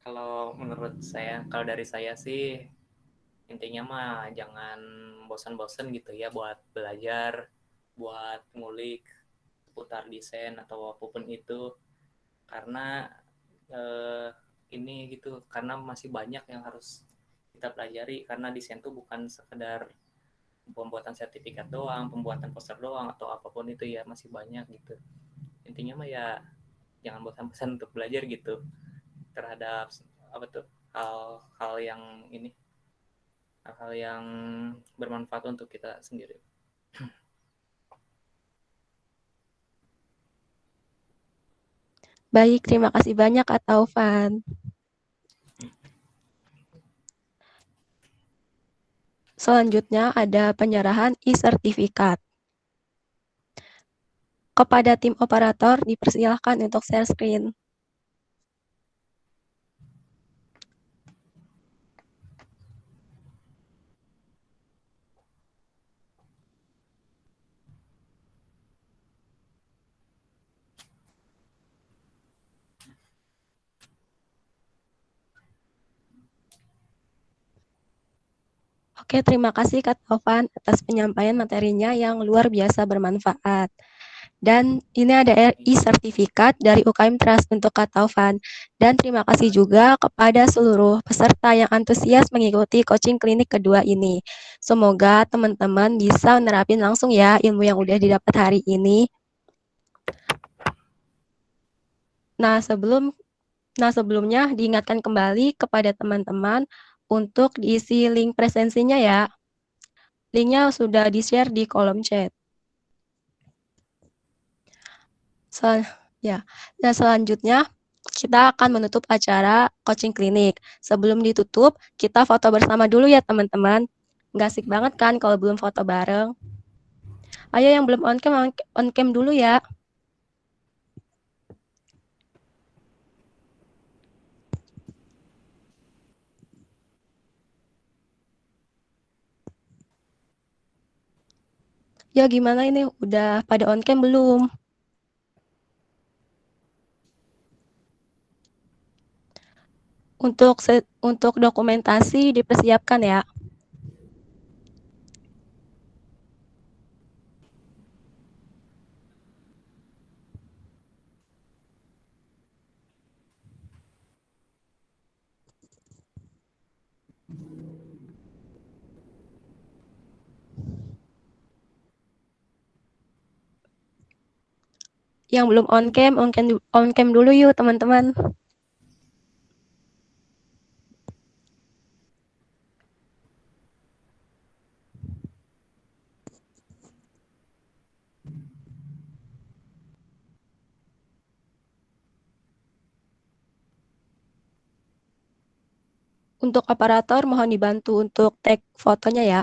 Kalau menurut saya, kalau dari saya sih Intinya mah jangan bosan-bosan gitu ya buat belajar, buat ngulik seputar desain atau apapun itu, karena ini gitu, karena masih banyak yang harus kita pelajari, karena desain tuh bukan sekedar pembuatan sertifikat doang, pembuatan poster doang atau apapun itu ya, masih banyak gitu. Intinya mah ya jangan bosan-bosan untuk belajar gitu terhadap apa tuh hal-hal yang ini, hal-hal yang bermanfaat untuk kita sendiri. Baik, terima kasih banyak Kak Taufan. Selanjutnya ada penyerahan e-sertifikat. Kepada tim operator dipersilahkan untuk share screen. Oke, terima kasih Kak Taufan atas penyampaian materinya yang luar biasa bermanfaat. Dan ini ada e-sertifikat dari UKM Trust untuk Kak Taufan. Dan terima kasih juga kepada seluruh peserta yang antusias mengikuti coaching klinik kedua ini. Semoga teman-teman bisa menerapin langsung ya ilmu yang udah didapat hari ini. Nah, sebelumnya diingatkan kembali kepada teman-teman untuk diisi link presensinya ya. Linknya sudah di-share di kolom chat. Dan selanjutnya kita akan menutup acara coaching klinik. Sebelum ditutup, kita foto bersama dulu ya teman-teman. Nggak asik banget kan kalau belum foto bareng. Ayo yang belum on cam dulu ya. Ya gimana ini, udah pada on cam belum? Untuk dokumentasi dipersiapkan ya. Yang belum on cam dulu yuk teman-teman. Untuk operator mohon dibantu untuk tag fotonya ya.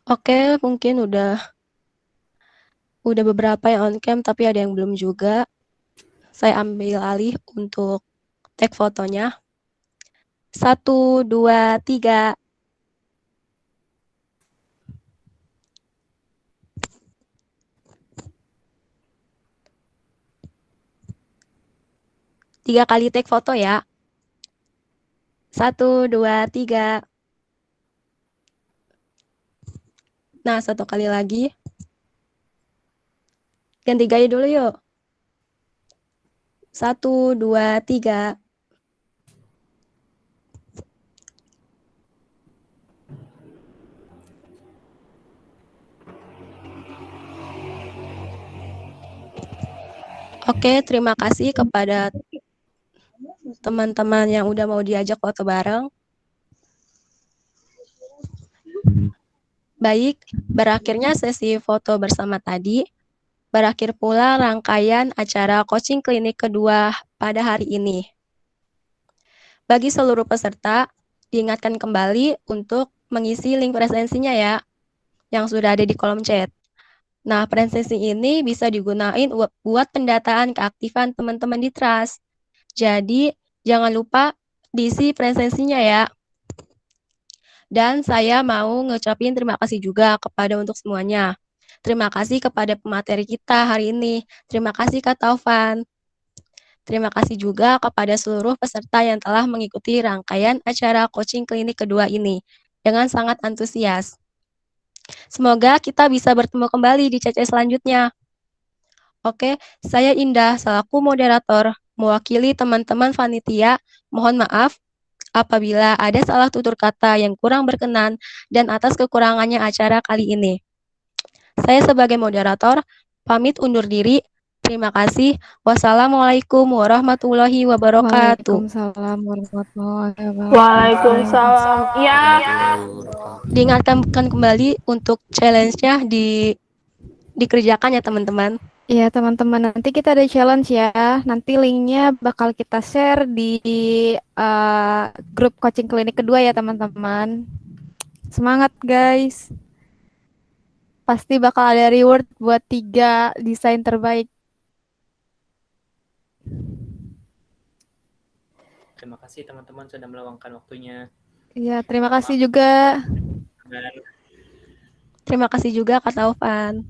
Oke, mungkin udah beberapa yang on cam tapi ada yang belum juga. Saya ambil alih untuk tag fotonya. 1, 2, 3. Tiga kali tag foto ya. 1, 2, 3. Nah, satu kali lagi. Ganti gaya dulu yuk. 1, 2, 3. Oke, terima kasih kepada teman-teman yang udah mau diajak foto bareng. Baik, berakhirnya sesi foto bersama tadi. Berakhir pula rangkaian acara coaching klinik kedua pada hari ini. Bagi seluruh peserta, diingatkan kembali untuk mengisi link presensinya ya, yang sudah ada di kolom chat. Nah, presensi ini bisa digunain buat pendataan keaktifan teman-teman di Trust. Jadi, jangan lupa diisi presensinya ya. Dan saya mau ngucapin terima kasih juga kepada untuk semuanya. Terima kasih kepada pemateri kita hari ini. Terima kasih Kak Taufan. Terima kasih juga kepada seluruh peserta yang telah mengikuti rangkaian acara coaching klinik kedua ini dengan sangat antusias. Semoga kita bisa bertemu kembali di CC selanjutnya. Oke, saya Indah selaku moderator mewakili teman-teman panitia. Mohon maaf apabila ada salah tutur kata yang kurang berkenan dan atas kekurangannya acara kali ini. Saya sebagai moderator pamit undur diri. Terima kasih. Wassalamualaikum warahmatullahi wabarakatuh. Waalaikumsalam warahmatullahi wabarakatuh. Waalaikumsalam. Ya. Diingatkan kembali untuk challenge-nya dikerjakan ya teman-teman. Iya teman-teman, nanti kita ada challenge ya. Nanti linknya bakal kita share di grup coaching klinik kedua ya teman-teman. Semangat guys. Pasti bakal ada reward buat 3 desain terbaik. Terima kasih teman-teman sudah meluangkan waktunya. Iya, terima kasih juga. Terima kasih juga Kak Taufan.